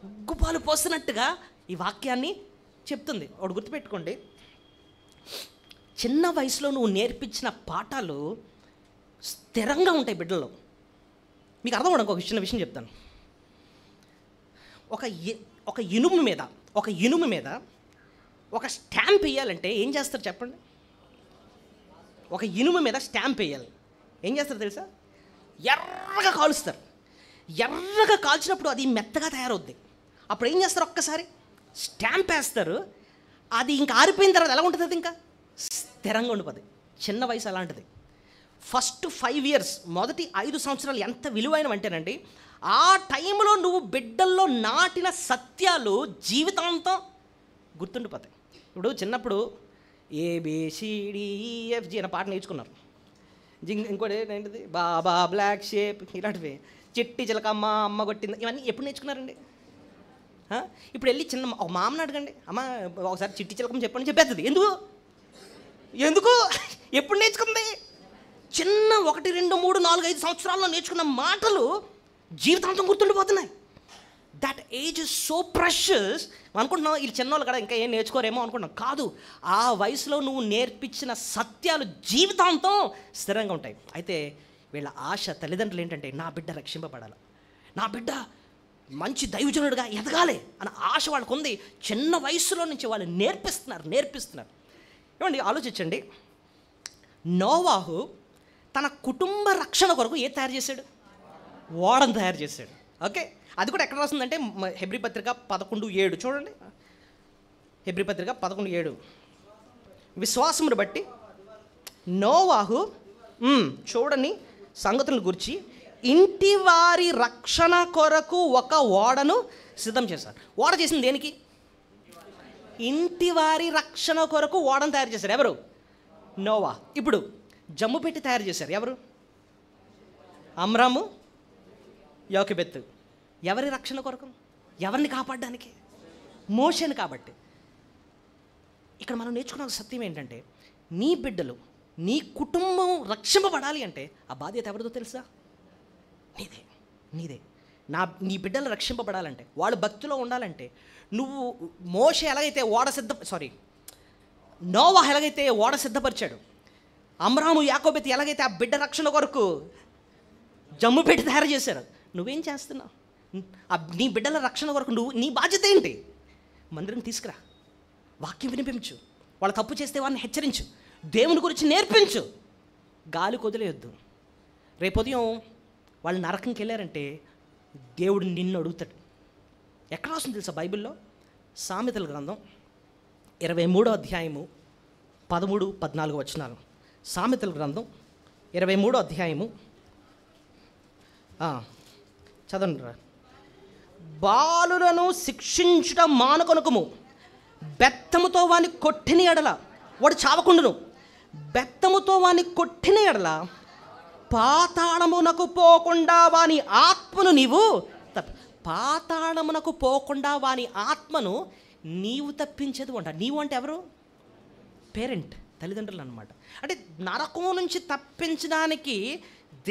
ఉగ్గుపాలు పోస్తున్నట్టుగా ఈ వాక్యాన్ని చెప్తుంది. ఒకటి గుర్తుపెట్టుకోండి, చిన్న వయసులో నువ్వు నేర్పించిన పాఠాలు స్థిరంగా ఉంటాయి బిడ్డల్లో. మీకు అర్థం అవ్వడానికి ఒక చిన్న విషయం చెప్తాను. ఒక ఇనుము మీద ఒక స్టాంప్ వేయాలంటే ఏం చేస్తారు చెప్పండి? ఒక ఇనుము మీద స్టాంప్ వేయాలి, ఏం చేస్తారు తెలుసా? ఎర్రగా కాలుస్తారు. ఎర్రగా కాల్చినప్పుడు అది మెత్తగా తయారవుద్ది. అప్పుడు ఏం చేస్తారు? ఒక్కసారి స్టాంప్ వేస్తారు. అది ఇంకా ఆరిపోయిన తర్వాత ఎలా ఉంటుంది? అది ఇంకా స్థిరంగా ఉండిపోతుంది. చిన్న వయసు అలాంటిది. ఫస్ట్ 5 years, మొదటి 5 సంవత్సరాలు ఎంత విలువైనవంటేనండి, ఆ టైంలో నువ్వు బిడ్డల్లో నాటిన సత్యాలు జీవితాంతం గుర్తుండిపోతాయి. ఇప్పుడు చిన్నప్పుడు ABCDEFG అనే పాట నేర్చుకున్నారు. ఇంకోటి ఏంటిది, బాబా బ్లాక్ షేప్, ఇలాంటివి, చిట్టి చిలకమ్మ అమ్మ కొట్టింది, ఇవన్నీ ఎప్పుడు నేర్చుకున్నారండి? ఇప్పుడు వెళ్ళి ఒక మామని అడగండి, అమ్మ ఒకసారి చిట్టి చిలకమ్మ చెప్పండి చెప్పేస్తుంది. ఎందుకు ఎప్పుడు నేర్చుకుంది? చిన్న 1, 2, 3, 4, 5 సంవత్సరాల్లో నేర్చుకున్న మాటలు జీవితాంతం గుర్తుండిపోతున్నాయి. That age is so precious. అనుకుంటున్నావు వీళ్ళు చిన్నోళ్ళు కదా ఇంకా ఏం నేర్చుకోరేమో అనుకుంటున్నాం. కాదు, ఆ వయసులో నువ్వు నేర్పించిన సత్యాలు జీవితాంతం స్థిరంగా ఉంటాయి. అయితే వీళ్ళ ఆశ, తల్లిదండ్రులు ఏంటంటే, నా బిడ్డ రక్షింపబడాలి, నా బిడ్డ మంచి దైవజనుడిగా ఎదగాలి అన్న ఆశ వాళ్ళకు ఉంది. చిన్న వయసులో నుంచి వాళ్ళు నేర్పిస్తున్నారు. ఏమండి, ఆలోచించండి. నోవాహు తన కుటుంబ రక్షణ కొరకు ఏది తయారు చేశాడు? ఓడను తయారు చేశాడు. ఓకే, అది కూడా ఎక్కడ రాస్తుందంటే హెబ్రీ పత్రిక 11:7 చూడండి. హెబ్రీ పత్రిక 11:7. విశ్వాసమును బట్టి నోవాహు చూడని సంగతులను గురించి ఇంటి వారి రక్షణ కొరకు ఒక ఓడను సిద్ధం చేశారు. ఓడ చేసింది దేనికి? ఇంటి వారి రక్షణ కొరకు ఓడను తయారు చేశారు. ఎవరు? నోవా. ఇప్పుడు జమ్ము పెట్టి తయారు చేశారు ఎవరు? అమ్రాము, యోకెబెత్తు. ఎవరి రక్షణ కొరకు? ఎవరిని కాపాడడానికి? మోషేను. కాబట్టి ఇక్కడ మనం నేర్చుకున్న సత్యం ఏంటంటే, నీ బిడ్డలు, నీ కుటుంబం రక్షింపబడాలి అంటే ఆ బాధ్యత ఎవరిదో తెలుసా? నీదే. నీ బిడ్డలు రక్షింపబడాలంటే, వాళ్ళు భక్తిలో ఉండాలంటే, నువ్వు మోషే ఎలాగైతే నోవా ఎలాగైతే ఓడ సిద్ధపరిచాడు, అమ్రాము యాకోబెతు ఎలాగైతే ఆ బిడ్డ రక్షణ కొరకు జమ్ము పెట్టి తయారు చేశారు, నువ్వేం చేస్తున్నావు? నీ బిడ్డల రక్షణ కొరకు నీ బాధ్యత ఏంటి? మందిరం తీసుకురా, వాక్యం వినిపించు, వాళ్ళు తప్పు చేస్తే వారిని హెచ్చరించు, దేవుని గురించి నేర్పించు, గాలి కొదిలేయొద్దు. రేపు ఉదయం వాళ్ళు నరకంకి వెళ్ళారంటే దేవుడు నిన్ను అడుగుతాడు. ఎక్కడ వస్తుంది తెలుసా బైబిల్లో? సామెతల గ్రంథం 23వ అధ్యాయము 13, 14 వచనాలు. సామెతల గ్రంథం 23వ అధ్యాయము చదవండి రా. బాలులను శిక్షించుట మానుకొనుకుము, బెత్తముతో వాని కొట్టిన ఎడల వాడు చావకుండును. బెత్తముతో వాని కొట్టిన ఎడల పాతాళమునకు పోకుండా వాని ఆత్మను పాతాళమునకు పోకుండా వాని ఆత్మను నీవు తప్పించేది అంట. నీవు అంటే ఎవరు? పేరెంట్, తల్లిదండ్రులు అన్నమాట. అంటే నరకం నుంచి తప్పించడానికి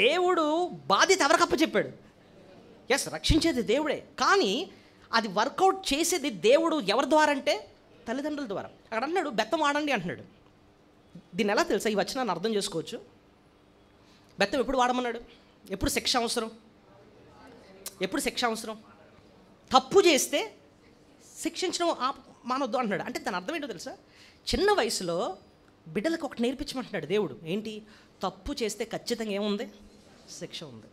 దేవుడు బాధ్యత ఎవరికి అప్పచెప్పాడు? ఎస్, రక్షించేది దేవుడే, కానీ అది వర్కౌట్ చేసేది దేవుడు ఎవరి ద్వారా అంటే తల్లిదండ్రుల ద్వారా. అక్కడ అన్నాడు బెత్తం వాడండి అంటున్నాడు. దీన్ని ఎలా తెలుసా? ఈ వచనాన్ని అర్థం చేసుకోవచ్చు. బెత్తం ఎప్పుడు వాడమన్నాడు? ఎప్పుడు శిక్ష అవసరం? తప్పు చేస్తే శిక్షించడం మానొద్దు అంటున్నాడు. అంటే దాని అర్థం ఏంటో తెలుసా? చిన్న వయసులో బిడ్డలకు ఒకటి నేర్పించమంటున్నాడు దేవుడు. ఏంటి? తప్పు చేస్తే ఖచ్చితంగా ఏముంది? శిక్ష ఉంది.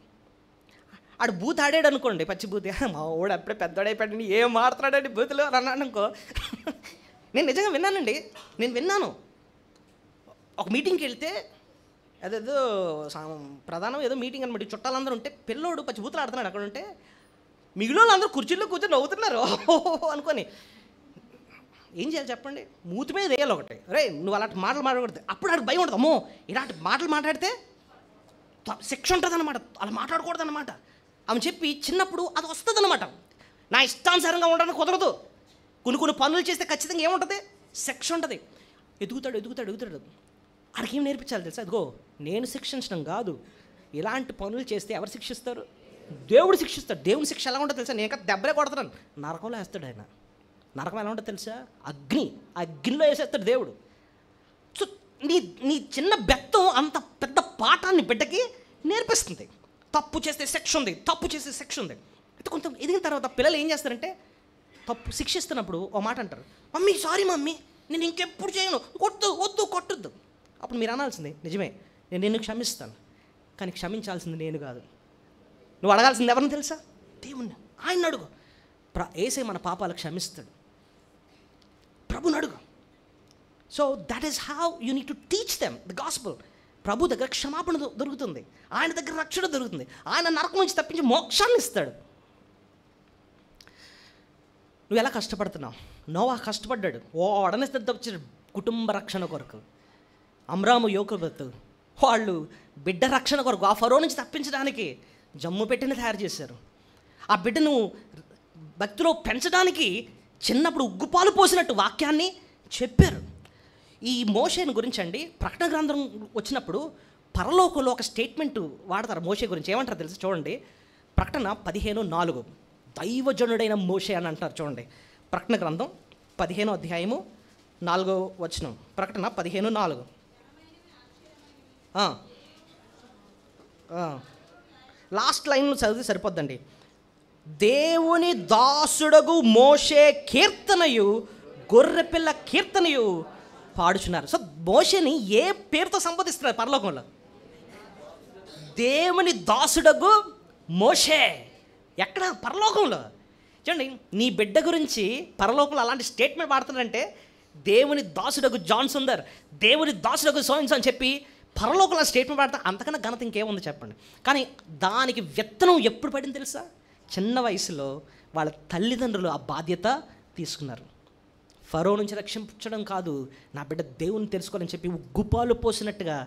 ఆడు బూత్ ఆడాడు అనుకోండి, పచ్చి బూత్, మా వాడు అప్పుడే పెద్దవాడైపోయాడు, ఏం మాట్లాడాడండి బూతులు అన్నాడు అనుకో. నేను నిజంగా విన్నాను. ఒక మీటింగ్కి వెళ్తే అదేదో ప్రధానం ఏదో మీటింగ్ అనమాట, చుట్టాలందరూ ఉంటే పిల్లోడు పచ్చి బూతులు ఆడుతున్నాడు. అక్కడ ఉంటే మిగిలిన వాళ్ళు అందరూ కుర్చీల్లో కూర్చొని నవ్వుతున్నారు అనుకొని. ఏం చేయాలి చెప్పండి? మూతి మీద వేయాలి ఒకటి, రే నువ్వు అలాంటి మాటలు మాట్లాడకూడదు. అప్పుడు ఆడికి భయం ఉంటుంది, అమ్మో ఇలాంటి మాటలు మాట్లాడితే శిక్ష ఉంటుంది అనమాట, అలా మాట్లాడకూడదు అనమాట అని చెప్పి చిన్నప్పుడు అది వస్తుంది అనమాట. నా ఇష్టానుసారంగా ఉండడానికి కుదరదు, కొన్ని పనులు చేస్తే ఖచ్చితంగా ఏముంటుంది? శిక్ష ఉంటుంది. ఎదుగుతాడు. ఆడికి ఏం నేర్పించాలి తెలుసా? అదిగో నేను శిక్షించడం కాదు, ఇలాంటి పనులు చేస్తే ఎవరు శిక్షిస్తారు? దేవుడు శిక్షిస్తాడు. దేవుని శిక్ష ఎలా ఉంటుంది తెలుసా? నేను దెబ్బలే కొడతాను, నరకంలో వేస్తాడు ఆయన. నరకం ఎలా ఉంటుంది తెలుసా? అగ్నిలో వేసేస్తాడు దేవుడు. సో నీ చిన్న బెత్తం అంత పెద్ద పాఠాన్ని బిడ్డకి నేర్పిస్తుంది. తప్పు చేస్తే శిక్ష ఉంది. అయితే కొంచెం ఎదిగిన తర్వాత పిల్లలు ఏం చేస్తారంటే తప్పు శిక్షిస్తున్నప్పుడు ఓ మాట అంటారు, మమ్మీ సారీ మమ్మీ, నేను ఇంకెప్పుడు చేయను, వద్దు కొట్టొద్దు. అప్పుడు మీరు అనాల్సిందే, నిజమే నేను నిన్ను క్షమిస్తాను, కానీ క్షమించాల్సింది నేను కాదు. నువ్వు అడగాల్సింది ఎవరిని తెలుసా? దేవుణ్ణి. ఆయన అడుగు. యేసే మన పాపాలు క్షమిస్తాడు. ప్రభుని అడుగు. So that is how you need to teach them the gospel. ప్రభు దగ్గర క్షమాపణ దొరుకుతుంది, ఆయన దగ్గర రక్షణ దొరుకుతుంది, ఆయన నరకం నుంచి తప్పించి మోక్షాన్ని ఇస్తాడు. నువ్వు ఎలా కష్టపడుతున్నావు? నోవా కష్టపడ్డాడు, వాడనే తప్పించాడు కుటుంబ రక్షణ కొరకు. అమ్రాము యోకోబెతు వాళ్ళు బిడ్డ రక్షణ కొరకు ఆ ఫరో నుంచి తప్పించడానికి జమ్ము పెట్టిన తయారు చేశారు. ఆ బిడ్డను భక్తిలో పెంచడానికి చిన్నప్పుడు ఉగ్గుపాలు పోసినట్టు వాక్యాన్ని చెప్పారు. ఈ మోషేని గురించి అండి ప్రకటన గ్రంథం వచ్చినప్పుడు పరలోకంలో ఒక స్టేట్మెంట్ వాడతారు మోషే గురించి. ఏమంటారు తెలుసు? చూడండి, ప్రకటన 15:4 దైవజనుడైన మోషే అని అంటారు. చూడండి, ప్రకటన గ్రంథం 15వ అధ్యాయము 4వ వచనం. ప్రకటన 15:4. లాస్ట్ లైన్ చదివితే సరిపోద్దండి. దేవుని దాసుడగు మోషే కీర్తనయు గొర్రెపిల్ల కీర్తనయు పాడుచున్నారు. సో మోషేని ఏ పేరుతో సంబోధిస్తున్నారు పరలోకంలో? దేవుని దాసుడగు మోషే. ఎక్కడ? పరలోకంలో. చూడండి, నీ బిడ్డ గురించి పరలోకంలో అలాంటి స్టేట్మెంట్ వాడుతున్నారంటే దేవుని దాసుడగు జాన్ సుందర్, దేవుని దాసుడగు సోయిన్స్ అని చెప్పి పరలోకంలో స్టేట్మెంట్ వాడతా. అంతకన్నా ఘనత ఇంకేముంది చెప్పండి? కానీ దానికి విత్తనం ఎప్పుడు పడింది తెలుసా? చిన్న వయసులో వాళ్ళ తల్లిదండ్రులు ఆ బాధ్యత తీసుకున్నారు. ఫరో నుంచి రక్షించడం కాదు, నా బిడ్డ దేవుని తెలుసుకోవాలని చెప్పి గుప్పాలు పోసినట్టుగా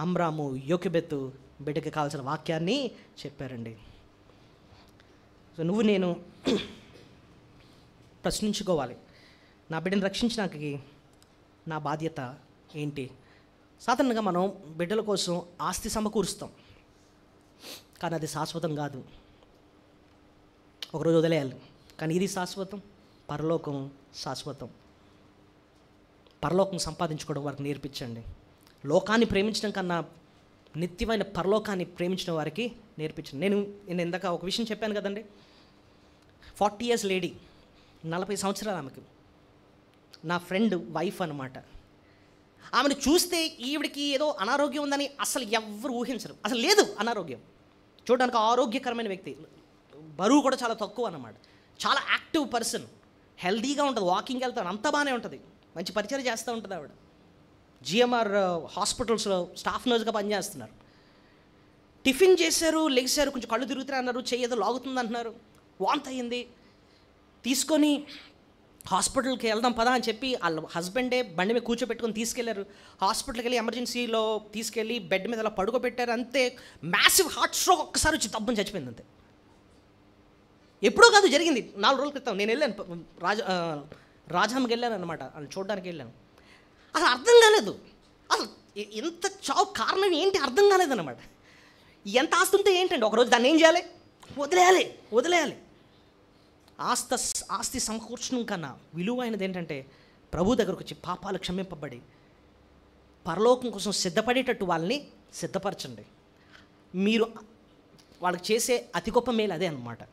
అమ్రాము యోకెబెతు బిడ్డకి కావాల్సిన వాక్యాన్ని చెప్పారండి. సో నువ్వు నేను ప్రశ్నించుకోవాలి, నా బిడ్డను రక్షించడానికి నా బాధ్యత ఏంటి? సాధారణంగా మనం బిడ్డల కోసం ఆస్తి సమకూరుస్తాం, కానీ అది శాశ్వతం కాదు. ఒకరోజు వదిలేయాలి. కానీ ఇది శాశ్వతం, పరలోకం శాశ్వతం. పరలోకం సంపాదించుకోవడం వారికి నేర్పించండి. లోకాన్ని ప్రేమించడం కన్నా నిత్యమైన పరలోకాన్ని ప్రేమించడం వారికి నేర్పించండి. నేను ఇందాక ఒక విషయం చెప్పాను కదండి, 40 years లేడీ, 40 సంవత్సరాలు ఆమెకు. నా ఫ్రెండ్ వైఫ్ అన్నమాట. ఆమెను చూస్తే ఈవిడికి ఏదో అనారోగ్యం ఉందని అసలు ఎవ్వరు ఊహించరు. అసలు లేదు అనారోగ్యం. చూడడానికి ఆరోగ్యకరమైన వ్యక్తి, బరువు కూడా చాలా తక్కువ అన్నమాట. చాలా యాక్టివ్ పర్సన్, హెల్దీగా ఉంటుంది, వాకింగ్ వెళ్తాడు, అంతా బాగానే ఉంటుంది, మంచి పరిచయం చేస్తూ ఉంటుంది. ఆవిడ జిఎంఆర్ హాస్పిటల్స్లో స్టాఫ్ నర్స్గా పనిచేస్తున్నారు. టిఫిన్ చేశారు, లెగిశారు, కొంచెం కళ్ళు తిరుగుతారు అన్నారు, చెయ్యి ఏదో లాగుతుంది అంటున్నారు, వాంతి అయ్యింది. తీసుకొని హాస్పిటల్కి వెళ్దాం పదా అని చెప్పి వాళ్ళ హస్బెండే బండి మీద కూర్చోబెట్టుకొని తీసుకెళ్లారు. హాస్పిటల్కి వెళ్ళి ఎమర్జెన్సీలో తీసుకెళ్ళి బెడ్ మీద అలా పడుకోబెట్టారు. అంతే, మ్యాసివ్ హార్ట్ స్ట్రోక్ ఒక్కసారి వచ్చి తప్పని చచ్చిపోయింది. అంతే. ఎప్పుడో కాదు, జరిగింది 4 రోజుల క్రితం. నేను వెళ్ళాను, రాజామ్మకి వెళ్ళాను అనమాట, వాళ్ళు చూడడానికి వెళ్ళాను. అసలు అర్థం కాలేదు, అసలు ఎంత చావు కారణం ఏంటి అర్థం కాలేదన్నమాట. ఎంత ఆస్తుంటే ఏంటండి, ఒకరోజు దాన్ని ఏం చేయాలి? వదిలేయాలి. ఆస్తి సమకూర్చడం కన్నా విలువైనది ఏంటంటే ప్రభు దగ్గరకు వచ్చి పాపాలు క్షమింపబడి పరలోకం కోసం సిద్ధపడేటట్టు వాళ్ళని సిద్ధపరచండి. మీరు వాళ్ళకి చేసే అతి గొప్ప మేలు అదే అన్నమాట.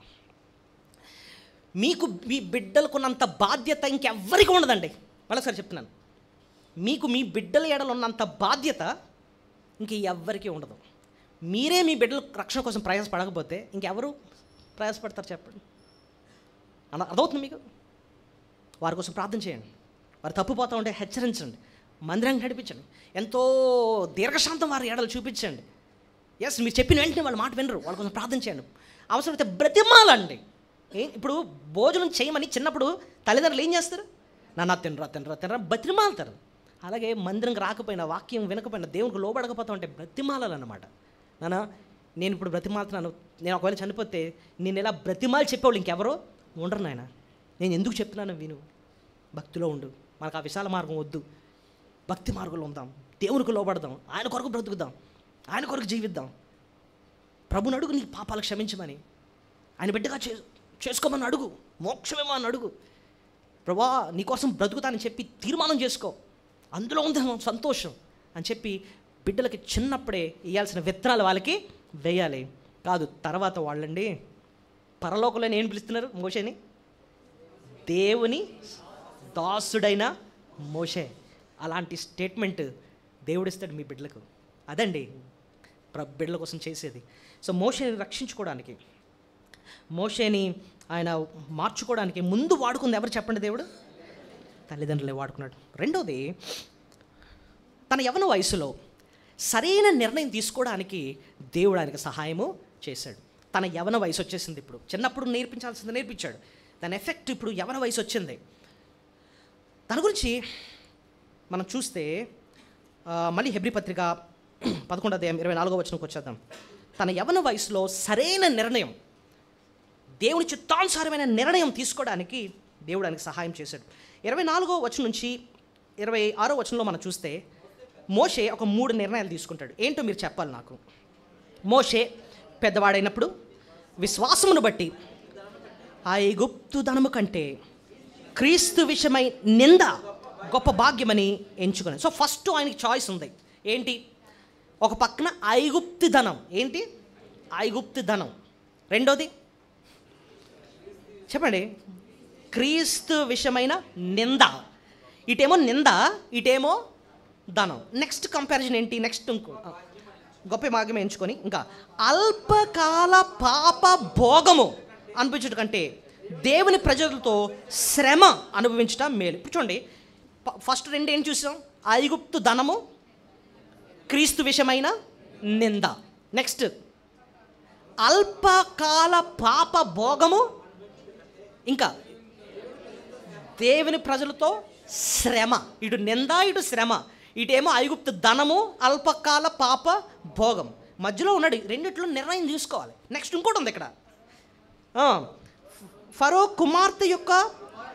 మీకు మీ బిడ్డలకున్నంత బాధ్యత ఇంకెవ్వరికి ఉండదండి. మళ్ళీసారి చెప్తున్నాను, మీకు మీ బిడ్డల ఎడలు ఉన్నంత బాధ్యత ఇంక ఎవ్వరికీ ఉండదు. మీరే మీ బిడ్డల రక్షణ కోసం ప్రయాసపడకపోతే ఇంకెవరు ప్రయాసపడతారు చెప్పండి? అర్థమవుతుంది మీకు? వారి కోసం ప్రార్థన చేయండి, వారు తప్పుపోతూ ఉంటే హెచ్చరించండి, మందిరానికి నడిపించండి, ఎంతో దీర్ఘశాంతం వారి ఎడలు చూపించండి. ఎస్, మీరు చెప్పిన వెంటనే వాళ్ళ మాట వినరు, వాళ్ళ కోసం ప్రార్థన చేయండి. అవసరమైతే బ్రతిమాలండి. ఇప్పుడు భోజనం చేయమని చిన్నప్పుడు తల్లిదండ్రులు ఏం చేస్తారు? నాన్న తినరా బ్రతిమాలుతారు. అలాగే మందిరంకి రాకపోయినా, వాక్యం వినకపోయినా, దేవునికి లోబడకపోతా ఉంటే బ్రతిమాలన్నమాట. నాన్న నేను ఇప్పుడు బ్రతిమాలుతున్నాను, నేను ఒకవేళ చనిపోతే నేను ఇలా బ్రతిమాలు చెప్పేవాళ్ళు ఇంకెవరో ఉండరు నాయన. నేను ఎందుకు చెప్తున్నాను విను, భక్తిలో ఉండు, మనకు ఆ విశాల మార్గం వద్దు, భక్తి మార్గంలో ఉందాం, దేవునికి లోబడదాం, ఆయన కొరకు బ్రతుకుదాం, ఆయన కొరకు జీవిద్దాం. ప్రభుని అడుగు, నీ పాపాలు క్షమించమని, ఆయన బిడ్డగా చేసుకోమని అడుగు, మోక్షమేమో అని అడుగు. ప్రభా నీకోసం బ్రతుకుతానని చెప్పి తీర్మానం చేసుకో, అందులో ఉంది సంతోషం అని చెప్పి బిడ్డలకి చిన్నప్పుడే ఇవ్వాల్సిన విత్తనాలు వాళ్ళకి వేయాలి. కాదు తర్వాత వాళ్ళండి పరలోకంలో ఏం పిలుస్తున్నారు? మోషేని దేవుని దాసుడైన మోషే. అలాంటి స్టేట్మెంట్ దేవుడిస్తాడు మీ బిడ్డలకు. అదండి బిడ్డల కోసం చేసేది. సో మోషేని రక్షించుకోవడానికి, మోషేని ఆయన మార్చుకోవడానికి ముందు వాడుకుంది ఎవరు చెప్పండి? దేవుడు తల్లిదండ్రులే వాడుకున్నాడు. రెండోది, తన యవ్వన వయసులో సరైన నిర్ణయం తీసుకోవడానికి దేవుడు ఆయనకు సహాయము చేశాడు. తన యవ్వన వయసు వచ్చేసింది. ఇప్పుడు చిన్నప్పుడు నేర్పించాల్సింది నేర్పించాడు. దాని ఎఫెక్ట్ ఇప్పుడు యవ్వన వయసు వచ్చింది. దాని గురించి మనం చూస్తే మళ్ళీ హెబ్రీ పత్రిక 11వ అధ్యాయం 24వ వచనంకి వచ్చేద్దాం. తన యవ్వన వయసులో సరైన నిర్ణయం, దేవుని చిత్తానుసారమైన నిర్ణయం తీసుకోవడానికి దేవుడు ఆయనకు సహాయం చేశాడు. 24వ వచనం నుంచి 26వ వచనంలో మనం చూస్తే మోషే ఒక 3 నిర్ణయాలు తీసుకుంటాడు. ఏంటో మీరు చెప్పాలి నాకు. మోషే పెద్దవాడైనప్పుడు విశ్వాసమును బట్టి ఐగుప్తు ధనము కంటే క్రీస్తు విషయమై నింద గొప్ప భాగ్యమని ఎంచుకున్నాను. సో ఫస్ట్ ఆయనకి చాయిస్ ఉంది. ఏంటి? ఒక పక్కన ఐగుప్తు ధనం. ఏంటి ఐగుప్తు ధనం? రెండోది చెప్పండి, క్రీస్తు విషయమైన నింద. ఇటేమో నింద, ఇటేమో ధనం. నెక్స్ట్ కంపారిజన్ ఏంటి? నెక్స్ట్ గొప్ప భాగ్యం ఎంచుకొని ఇంకా అల్పకాల పాప భోగము అనిపించడం కంటే దేవుని ప్రజలతో శ్రమ అనుభవించడం మేలు. ఇప్పుడు చూడండి, ఫస్ట్ 2 ఏం చూసాం? ఐగుప్తు ధనము, క్రీస్తు విషయమైన నింద. నెక్స్ట్ అల్పకాల పాప భోగము, ఇంకా దేవుని ప్రజలతో శ్రమ. ఇటు నింద, ఇటు శ్రమ. ఇటేమో ఐగుప్తు ధనము, అల్పకాల పాప భోగం. మధ్యలో ఉన్నాడు. రెండిట్లో నిర్ణయం తీసుకోవాలి. నెక్స్ట్ ఇంకోటి ఉంది ఇక్కడ. ఫరో కుమార్తె యొక్క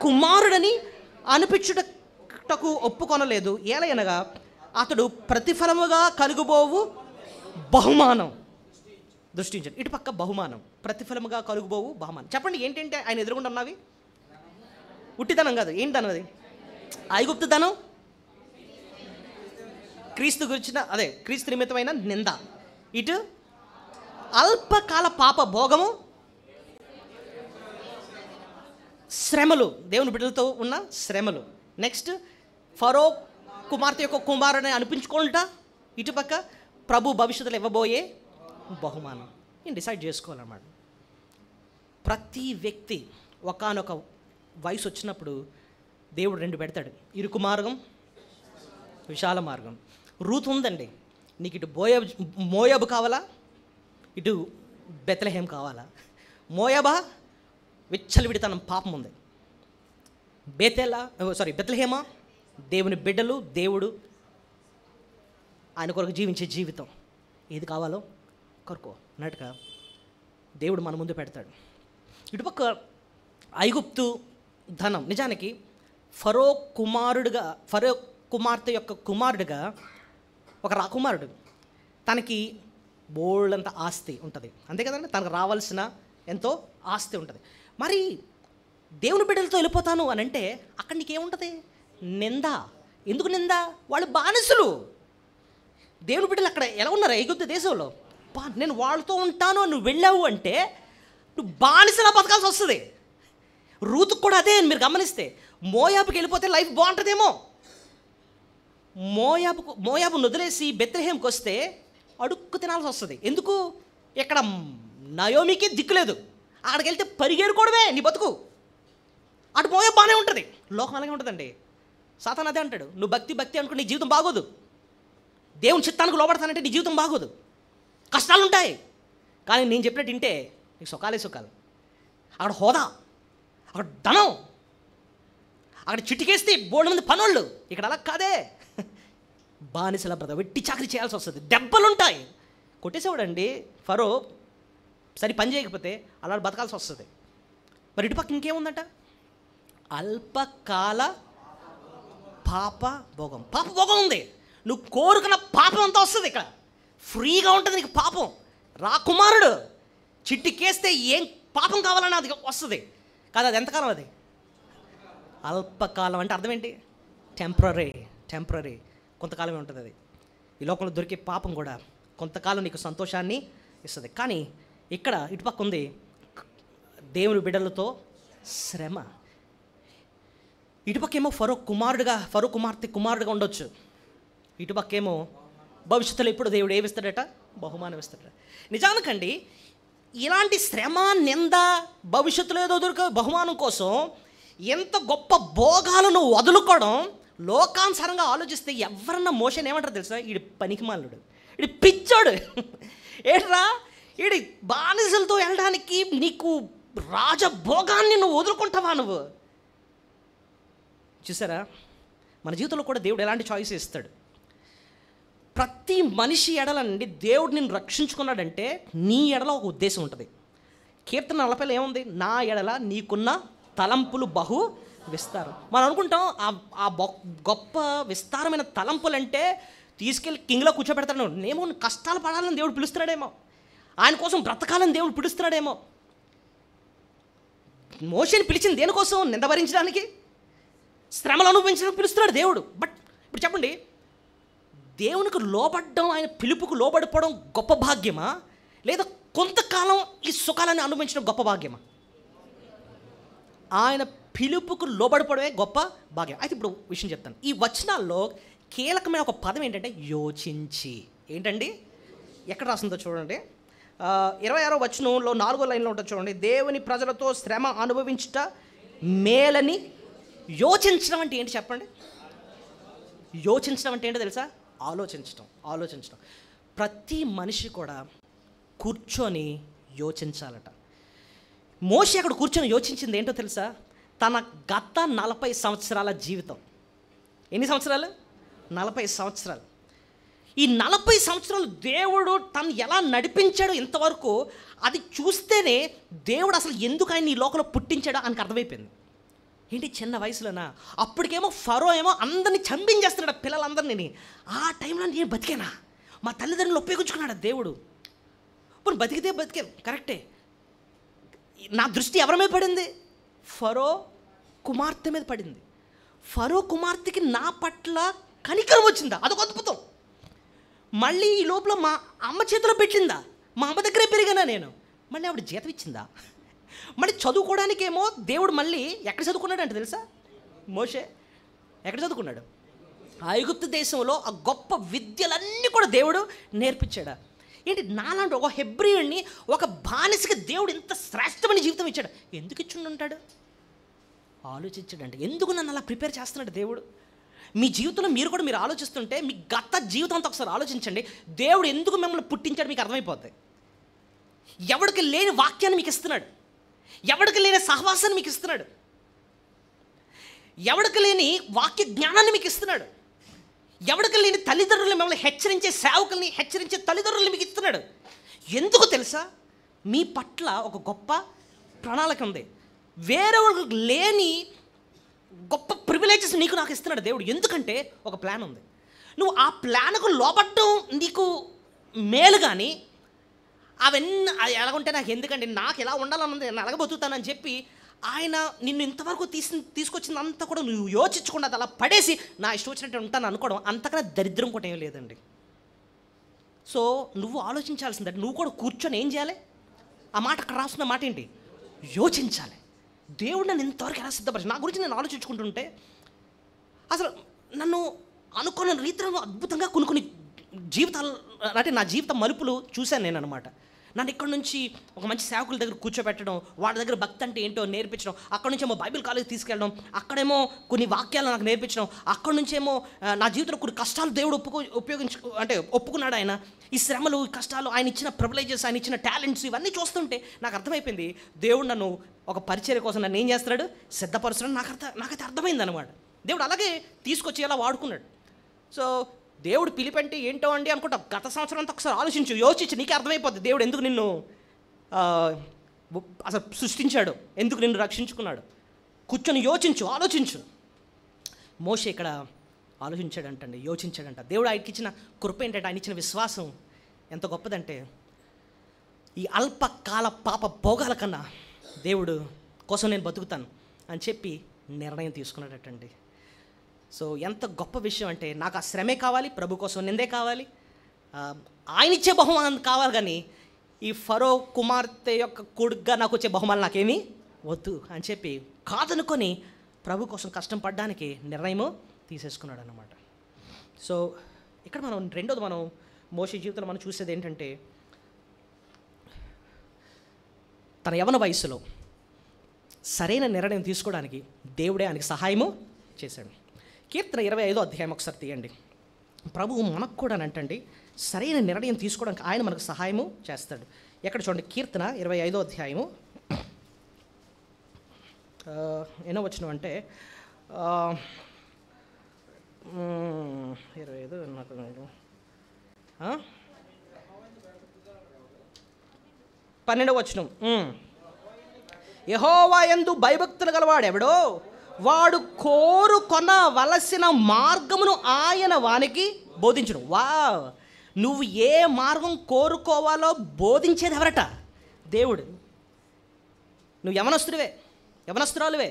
కుమారుడని అనిపించుటకు ఒప్పుకొనలేదు. ఏలయనగా అతడు ప్రతిఫలముగా కలుగుబోవు బహుమానం దృష్టించాడు. ఇటు పక్క బహుమానం, ప్రతిఫలముగా కలుగుబోవు బహుమానం. చెప్పండి ఏంటంటే ఆయన ఎదురుగుండా ఉన్నవి? ఉట్టిధనం కాదు. ఏంటన్నది? అది ఐగుప్తు ధనం, క్రీస్తు గురించిన అదే క్రీస్తు నిమిత్తమైన నింద. ఇటు అల్పకాల పాప భోగము, శ్రమలు, దేవుని బిడ్డలతో ఉన్న శ్రమలు. నెక్స్ట్ ఫరో కుమార్తె యొక్క కుమారుని అనిపించుకుంటా, ఇటుపక్క ప్రభు భవిష్యత్తులో ఇవ్వబోయే బహుమానం. నేను డిసైడ్ చేసుకోవాలన్నమాట. ప్రతి వ్యక్తి ఒకానొక వయసు వచ్చినప్పుడు దేవుడు 2 పెడతాడు. ఇరుకు మార్గం, విశాల మార్గం. రూతు ఉందండి, నీకు ఇటు మోయాబు కావాలా, ఇటు బెత్లెహేం కావాలా? మోయాబా విచ్చలవిడితనం పాపం ఉంది. బెత్లెహేమా దేవుని బిడ్డలు, దేవుడు ఆయన కొరకు జీవించే జీవితం. ఏది కావాలో కొరకు అన్నట్టుగా దేవుడు మన ముందు పెడతాడు. ఇటుపక్క ఐగుప్తు ధనం. నిజానికి ఫరో కుమార్తె యొక్క కుమారుడుగా ఒక రాకుమారుడు, తనకి బోల్డంత ఆస్తి ఉంటుంది, అంతే కదండి. తనకు రావాల్సిన ఎంతో ఆస్తి ఉంటుంది. మరి దేవుని బిడ్డలతో వెళ్ళిపోతాను అని అంటే అక్కడ నీకేముంటుంది? నింద. ఎందుకు నింద? వాళ్ళు బానిసలు. దేవుని బిడ్డలు అక్కడ ఎలా ఉన్నారు? ఐగుప్తు దేశంలో నేను వాళ్ళతో ఉంటాను, నువ్వు వెళ్ళావు అంటే నువ్వు బానిసలా బతకాల్సి వస్తుంది. రూతుకు కూడా అదే. మీరు గమనిస్తే మోయాబుకి వెళ్ళిపోతే లైఫ్ బాగుంటుందేమో. మోయాబును వదిలేసి బెత్లెహేంకి వస్తే అడుక్కు తినాల్సి వస్తుంది. ఎందుకు? ఇక్కడ నయోమికి దిక్కులేదు. అక్కడికి వెళ్తే పరిగెరుకోవడమే నీ బతుకు. అటు మోయాబు బాగానే ఉంటుంది. లోకం అలాగే ఉంటుందండి. సాతాను అదే అంటాడు, నువ్వు భక్తి అనుకుంటే నీ జీవితం బాగోదు. దేవుని చిత్తానికి లోపడతానంటే నీ జీవితం బాగోదు. కష్టాలు ఉంటాయి, కానీ నేను చెప్పినట్టు వింటే నీకు సుఖాలే సుఖాలు. అక్కడ హోదా, అక్కడ ధనం, అక్కడ చిటికేస్తే బోల్డ్ మంది పనోళ్ళు. ఇక్కడ అలా కాదే. బానిసల బ్రత వెట్టి చాకరీ చేయాల్సి వస్తుంది. దెబ్బలుంటాయి. కొట్టేసేవాడండి ఫరో సరి పని చేయకపోతే అలా బతకాల్సి వస్తుంది. మరి ఇటుపక్క ఇంకేముందంట? అల్పకాల పాప భోగం. పాప భోగం ఉంది. నువ్వు కోరుకున్న పాపం అంతా వస్తుంది. ఇక్కడ ఫ్రీగా ఉంటుంది నీకు పాపం. రాకుమారుడు చిట్టికేస్తే ఏం పాపం కావాలన్నా అది వస్తుంది కాదు. అది ఎంతకాలం? అది అల్పకాలం. అంటే అర్థం ఏంటి? టెంపరీ, కొంతకాలమే ఉంటుంది. అది ఈ లోకంలో దొరికే పాపం కూడా కొంతకాలం నీకు సంతోషాన్ని ఇస్తుంది. కానీ ఇక్కడ ఇటుపక్క ఉంది దేవుని బిడ్డలతో శ్రమ. ఇటుపక్కేమో ఫరో కుమార్తె ఉండొచ్చు. ఇటుపక్కేమో భవిష్యత్తులో ఇప్పుడు దేవుడు ఏమిస్తాడట? బహుమానం ఇస్తాడట. నిజానికండి ఇలాంటి శ్రమ, నింద, భవిష్యత్తులో ఏదో దొరికే బహుమానం కోసం ఎంత గొప్ప భోగాలను వదులుకోవడం లోకానుసారంగా ఆలోచిస్తే ఎవరన్నా మోషన్ ఏమంటారు తెలుసా? ఈడు పనికిమాలుడు, ఈడు పిచ్చోడు, ఏట్రా ఈడి బానిసలతో వెళ్ళడానికి నీకు రాజభోగాన్ని నువ్వు వదులుకుంటావా నువ్వు? చూసారా, మన జీవితంలో కూడా దేవుడు ఎలాంటి చాయిస్ ఇస్తాడు. ప్రతి మనిషి ఎడలండి దేవుడు నిన్ను రక్షించుకున్నాడంటే నీ ఎడల ఒక ఉద్దేశం ఉంటుంది. కీర్తన 40లో ఏముంది? నా ఎడల నీకున్న తలంపులు బహు విస్తారం. మనం అనుకుంటాం ఆ గొప్ప విస్తారమైన తలంపులంటే తీసుకెళ్ళి కింగ్లో కూర్చోబెడతాడు. నేమో కష్టాలు పడాలని దేవుడు పిలుస్తున్నాడేమో, ఆయన కోసం బ్రతకాలని దేవుడు పిలుస్తున్నాడేమో. మోషేని పిలిచింది దేనికోసం? నింద భరించడానికి, శ్రమలు అనుభవించడానికి పిలుస్తున్నాడు దేవుడు. బట్ ఇప్పుడు చెప్పండి, దేవునికి లోబడ్డం, ఆయన పిలుపుకు లోబడిపోవడం గొప్ప భాగ్యమా, లేదా కొంతకాలం ఈ సుఖాలను అనుభవించడం గొప్ప భాగ్యమా? ఆయన పిలుపుకు లోబడిపోవడమే గొప్ప భాగ్యం. అయితే ఇప్పుడు విషయం చెప్తాను. ఈ వచనాల్లో కీలకమైన ఒక పదం ఏంటంటే యోచించి. ఏంటండి? ఎక్కడ రాస్తుందో చూడండి. 26వ వచనంలో 4వ లైన్లో ఉంటుంది చూడండి. దేవుని ప్రజలతో శ్రమ అనుభవించుట మేలని యోచించడం అంటే ఏంటి చెప్పండి? యోచించడం అంటే ఏంటో తెలుసా? ఆలోచించడం. ప్రతి మనిషి కూడా కూర్చొని యోచించాలట. మోషే అక్కడ కూర్చొని యోచించింది ఏంటో తెలుసా? తన గత 40 సంవత్సరాల జీవితం. ఎన్ని సంవత్సరాలు? 40 సంవత్సరాలు. ఈ 40 సంవత్సరాలు దేవుడు తను ఎలా నడిపించాడో ఇంతవరకు అది చూస్తేనే దేవుడు అసలు ఎందుకు ఆయన ఈ లోకంలో పుట్టించాడో ఆయనకు అర్థమైపోయింది. ఏంటి చిన్న వయసులోనా? అప్పటికేమో ఫరో ఏమో అందరినీ చంపించేస్తున్నాడు పిల్లలందరినీ. ఆ టైంలో నేను బతికేనా? మా తల్లిదండ్రులు ఉపయోగించుకున్నాడు దేవుడు. ఇప్పుడు బతికాను కరెక్టే. నా దృష్టి ఎవరి మీద పడింది? ఫరో కుమార్తె మీద పడింది. ఫరో కుమార్తెకి నా పట్ల కనికరం వచ్చిందా? అదొక అద్భుతం. మళ్ళీ ఈ లోపల మా అమ్మ చేతిలో పెట్టిందా? మా అమ్మ దగ్గరే పెరిగానా నేను? మళ్ళీ ఆవిడ జీతం ఇచ్చిందా? మళ్ళీ చదువుకోవడానికేమో దేవుడు మళ్ళీ ఎక్కడ చదువుకున్నాడు అంటే తెలుసా? మోషే ఎక్కడ చదువుకున్నాడు? ఐగుప్తు దేశంలో ఆ గొప్ప విద్యలన్నీ కూడా దేవుడు నేర్పించాడా? ఏంటి నాలాంటి ఒక హెబ్రీయుడిని, ఒక బానిసకి దేవుడు ఇంత శ్రేష్టమైన జీవితం ఇచ్చాడు. ఎందుకు ఇచ్చిండుంటాడు? ఆలోచించాడంటే ఎందుకు నన్ను అలా ప్రిపేర్ చేస్తున్నాడు దేవుడు? మీ జీవితంలో మీరు ఆలోచిస్తుంటే మీ గత జీవితంతో ఒకసారి ఆలోచించండి. దేవుడు ఎందుకు మిమ్మల్ని పుట్టించాడు మీకు అర్థమైపోద్ది. ఎవడికి లేని వాక్యాన్ని మీకు ఇస్తున్నాడు, ఎవడికి లేని సహవాసాన్ని మీకు ఇస్తున్నాడు, ఎవడికి లేని వాక్య జ్ఞానాన్ని మీకు ఇస్తున్నాడు, ఎవడికి లేని తల్లిదండ్రులు మిమ్మల్ని హెచ్చరించే సేవకుల్ని హెచ్చరించే తల్లిదండ్రులు మీకు ఇస్తున్నాడు. ఎందుకు తెలుసా? మీ పట్ల ఒక గొప్ప ప్రణాళిక ఉంది. వేరెవరికి లేని గొప్ప ప్రివిలేజెస్ నీకు నాకు ఇస్తున్నాడు దేవుడు. ఎందుకంటే ఒక ప్లాన్ ఉంది. నువ్వు ఆ ప్లాన్కు లోబడ్డం నీకు మేలు, కానీ అవన్నీ ఎలాగుంటే నాకు ఎందుకంటే నాకు ఎలా ఉండాలన్నది నేను అలగబోతుతానని చెప్పి ఆయన నిన్ను ఇంతవరకు తీసుకొచ్చిందంతా కూడా నువ్వు యోచించకుండా అలా పడేసి నా ఇష్టం వచ్చినట్టు ఉంటాను అనుకోవడం అంతకన్నా దరిద్రం కూడా ఏం లేదండి. సో నువ్వు ఆలోచించాల్సిందంటే నువ్వు కూడా కూర్చొని ఏం చేయాలి? ఆ మాట అక్కడ రాస్తున్న మాట ఏంటి? యోచించాలి. దేవుడు నన్ను ఇంతవరకు ఎలా సిద్ధపరిచి నా గురించి నేను ఆలోచించుకుంటుంటే అసలు నన్ను అనుకున్న రీతిలో అద్భుతంగా కొన్ని జీవితాలు అంటే నా జీవిత మలుపులు చూశాను నేను అనమాట. నన్ను ఇక్కడ నుంచి ఒక మంచి సేవకుల దగ్గర కూర్చోబెట్టడం, వాళ్ళ దగ్గర భక్తి అంటే ఏంటో నేర్పించడం, అక్కడ నుంచేమో బైబిల్ కాలేజ్ తీసుకెళ్ళడం, అక్కడేమో కొన్ని వాక్యాలు నాకు నేర్పించడం, అక్కడ నుంచేమో నా జీవితంలో కొన్ని కష్టాలు దేవుడు ఒప్పుకున్నాడు. ఆయన ఈ శ్రమలు, ఈ కష్టాలు, ఆయన ఇచ్చిన ప్రివిలేజెస్, ఆయన ఇచ్చిన టాలెంట్స్ ఇవన్నీ చూస్తుంటే నాకు అర్థమైపోయింది దేవుడు నన్ను ఒక పరిచర్య కోసం నన్ను ఏం చేస్తున్నాడు? సిద్ధపరుస్తున్నాడు. నాకైతే అర్థమైంది అనమాట. దేవుడు అలాగే తీసుకొచ్చి అలా వాడుకున్నాడు. సో దేవుడు పిలిపంటే ఏంటో అండి అనుకుంటా. గత సంవత్సరం అంతా ఒకసారి ఆలోచించు, యోచించు, నీకే అర్థమైపోద్ది దేవుడు ఎందుకు నిన్ను అసలు సృష్టించాడు, ఎందుకు నిన్ను రక్షించుకున్నాడు. కూర్చొని ఆలోచించు. మోషే ఇక్కడ ఆలోచించాడంటండి, యోచించాడంట. దేవుడు ఆయనకి ఇచ్చిన కృప ఏంటంటే, ఆయన ఇచ్చిన విశ్వాసం ఎంత గొప్పదంటే, ఈ అల్పకాల పాప భోగాల కన్నా దేవుడు కోసం నేను బతుకుతాను అని చెప్పి నిర్ణయం తీసుకున్నాడటండి. సో ఎంత గొప్ప విషయం అంటే, నాకు ఆ శ్రమే కావాలి, ప్రభు కోసం నిందే కావాలి, ఆయన ఇచ్చే బహుమానం కావాలి, కానీ ఈ ఫరో కుమార్తె యొక్క కొడుగ్గా నాకు వచ్చే బహుమానం నాకేమీ వద్దు అని చెప్పి కాదనుకొని ప్రభు కోసం కష్టం పడడానికి నిర్ణయము తీసేసుకున్నాడు అన్నమాట. సో ఇక్కడ రెండోది మనం మోషే జీవితంలో మనం చూసేది ఏంటంటే, తన యవన వయసులో సరైన నిర్ణయం తీసుకోవడానికి దేవుడే ఆయనకి సహాయము చేశాడు. కీర్తన 25వ అధ్యాయం ఒకసారి తీయండి. ప్రభువు మనకు కూడా అంటండి సరైన నిర్ణయం తీసుకోవడానికి ఆయన మనకు సహాయము చేస్తాడు. ఎక్కడ చూడండి, కీర్తన 25వ అధ్యాయము ఎన్నో వచనం అంటే 25 నాకు 12వ వచనం. యెహోవా యందు భయభక్తులు గలవాడెవడో వాడు కోరుకొనవలసిన మార్గమును ఆయన వానికి బోధించును. నువ్వు ఏ మార్గం కోరుకోవాలో బోధించేది ఎవరట? దేవుడు. నువ్వు యవనస్తురాలువే,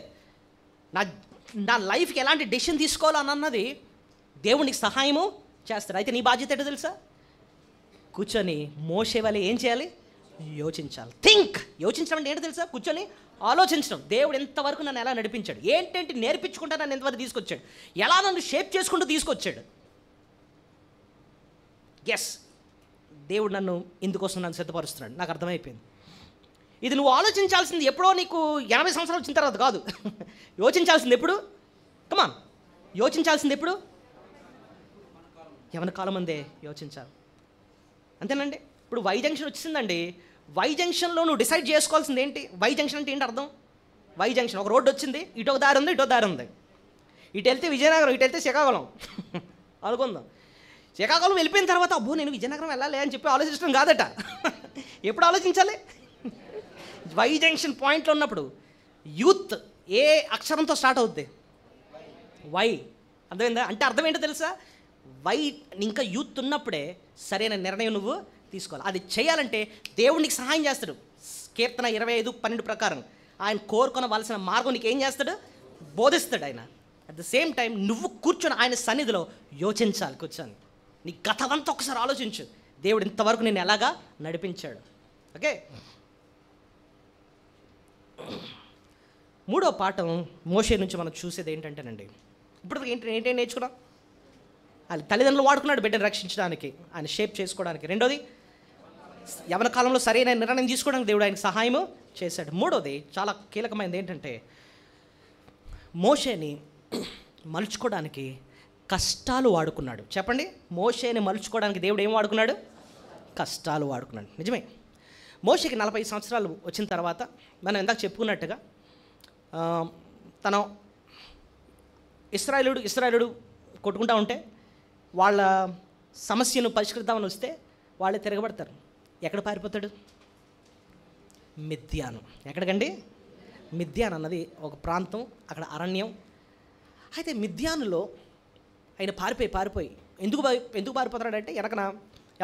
నా లైఫ్కి ఎలాంటి డెసిషన్ తీసుకోవాలో అన్నది దేవునికి సహాయము చేస్తాడు. అయితే నీ బాధ్యత ఏంటో తెలుసా? కూర్చొని మోషే వలె ఏం చేయాలి? యోచించాలి. యోచించడం అంటే ఏంటో తెలుసా? కూర్చొని ఆలోచించడం. దేవుడు ఎంతవరకు నన్ను ఎలా నడిపించాడు, ఏంటంటే నేర్పించుకుంటా నన్ను ఎంతవరకు తీసుకొచ్చాడు, ఎలా నన్ను షేప్ చేసుకుంటూ తీసుకొచ్చాడు. దేవుడు నన్ను ఇందుకోసం నన్ను సిద్ధపరుస్తున్నాడు. నాకు అర్థమైపోయింది. ఇది నువ్వు ఆలోచించాల్సింది ఎప్పుడో, నీకు 80 సంవత్సరాలు వచ్చిన తర్వాత కాదు. యోచించాల్సింది ఎప్పుడు? కమాన్, యోచించాల్సింది ఎప్పుడు? యవన కాలం అందే యోచించాలి. అంతేనండి. ఇప్పుడు వై జంక్షన్ వచ్చిందండి. వై జంక్షన్లో నువ్వు డిసైడ్ చేసుకోవాల్సింది ఏంటి? వై జంక్షన్ అంటే ఏంటి అర్థం? వై జంక్షన్ ఒక రోడ్డు వచ్చింది, ఇటు ఒక దారి ఉంది, ఇటు ఒక దారి ఉంది. ఇటు వెళ్తే విజయనగరం, ఇటు వెళ్తే శ్రీకాకుళం అనుకుందాం. శ్రీకాకుళం వెళ్ళిపోయిన తర్వాత అబ్బో నేను విజయనగరం వెళ్ళాలి అని చెప్పి ఆలోచించడం కాదట. ఎప్పుడు ఆలోచించాలి? వై జంక్షన్ పాయింట్లో ఉన్నప్పుడు. యూత్ ఏ అక్షరంతో స్టార్ట్ అవుద్ది? వై. అర్థమైందా? అంటే అర్థం ఏంటో తెలుసా? వై ఇంకా యూత్ ఉన్నప్పుడే సరైన నిర్ణయం నువ్వు తీసుకోవాలి. అది చేయాలంటే దేవుడు నీకు సహాయం చేస్తాడు. కీర్తన 25:12 ప్రకారం ఆయన కోరుకొనవలసిన మార్గం నీకు ఏం చేస్తాడు? బోధిస్తాడు ఆయన. అట్ ద సేమ్ టైం నువ్వు కూర్చొని ఆయన సన్నిధిలో యోచించాలి. కూర్చొని నీ గతమంతా ఒకసారి ఆలోచించు, దేవుడు ఇంతవరకు నేను ఎలాగా నడిపించాడు. ఓకే. మూడో పాఠం మోషే నుంచి మనం చూసేది ఏంటంటేనండి, ఇప్పుడు ఏంటి నేర్చుకున్నాం? ఆయన తల్లిదండ్రులు వాడుకున్నాడు బిడ్డను రక్షించడానికి, ఆయన షేప్ చేసుకోవడానికి. రెండోది, యవన కాలంలో సరైన నిర్ణయం తీసుకోవడానికి దేవుడు ఆయనకు సహాయము చేశాడు. మూడోది చాలా కీలకమైనది ఏంటంటే, మోషేని మలుచుకోవడానికి కష్టాలు వాడుకున్నాడు. చెప్పండి, మోషేని మలుచుకోవడానికి దేవుడు ఏం వాడుకున్నాడు? కష్టాలు వాడుకున్నాడు. నిజమే. మోషేకి 40 సంవత్సరాలు వచ్చిన తర్వాత మనం ఇందాక చెప్పుకున్నట్టుగా తన ఇశ్రాయేలుడు కొట్టుకుంటా ఉంటే వాళ్ళ సమస్యను పరిష్కరిద్దామని వస్తే వాళ్ళే తిరగబడతారు. ఎక్కడ పారిపోతాడు? మిద్యాను. ఎక్కడికండి? మిద్యాన్ అన్నది ఒక ప్రాంతం, అక్కడ అరణ్యం. అయితే మిద్యానులో ఆయన పారిపోయి ఎందుకు పారిపోతున్నాడంటే, వెనకన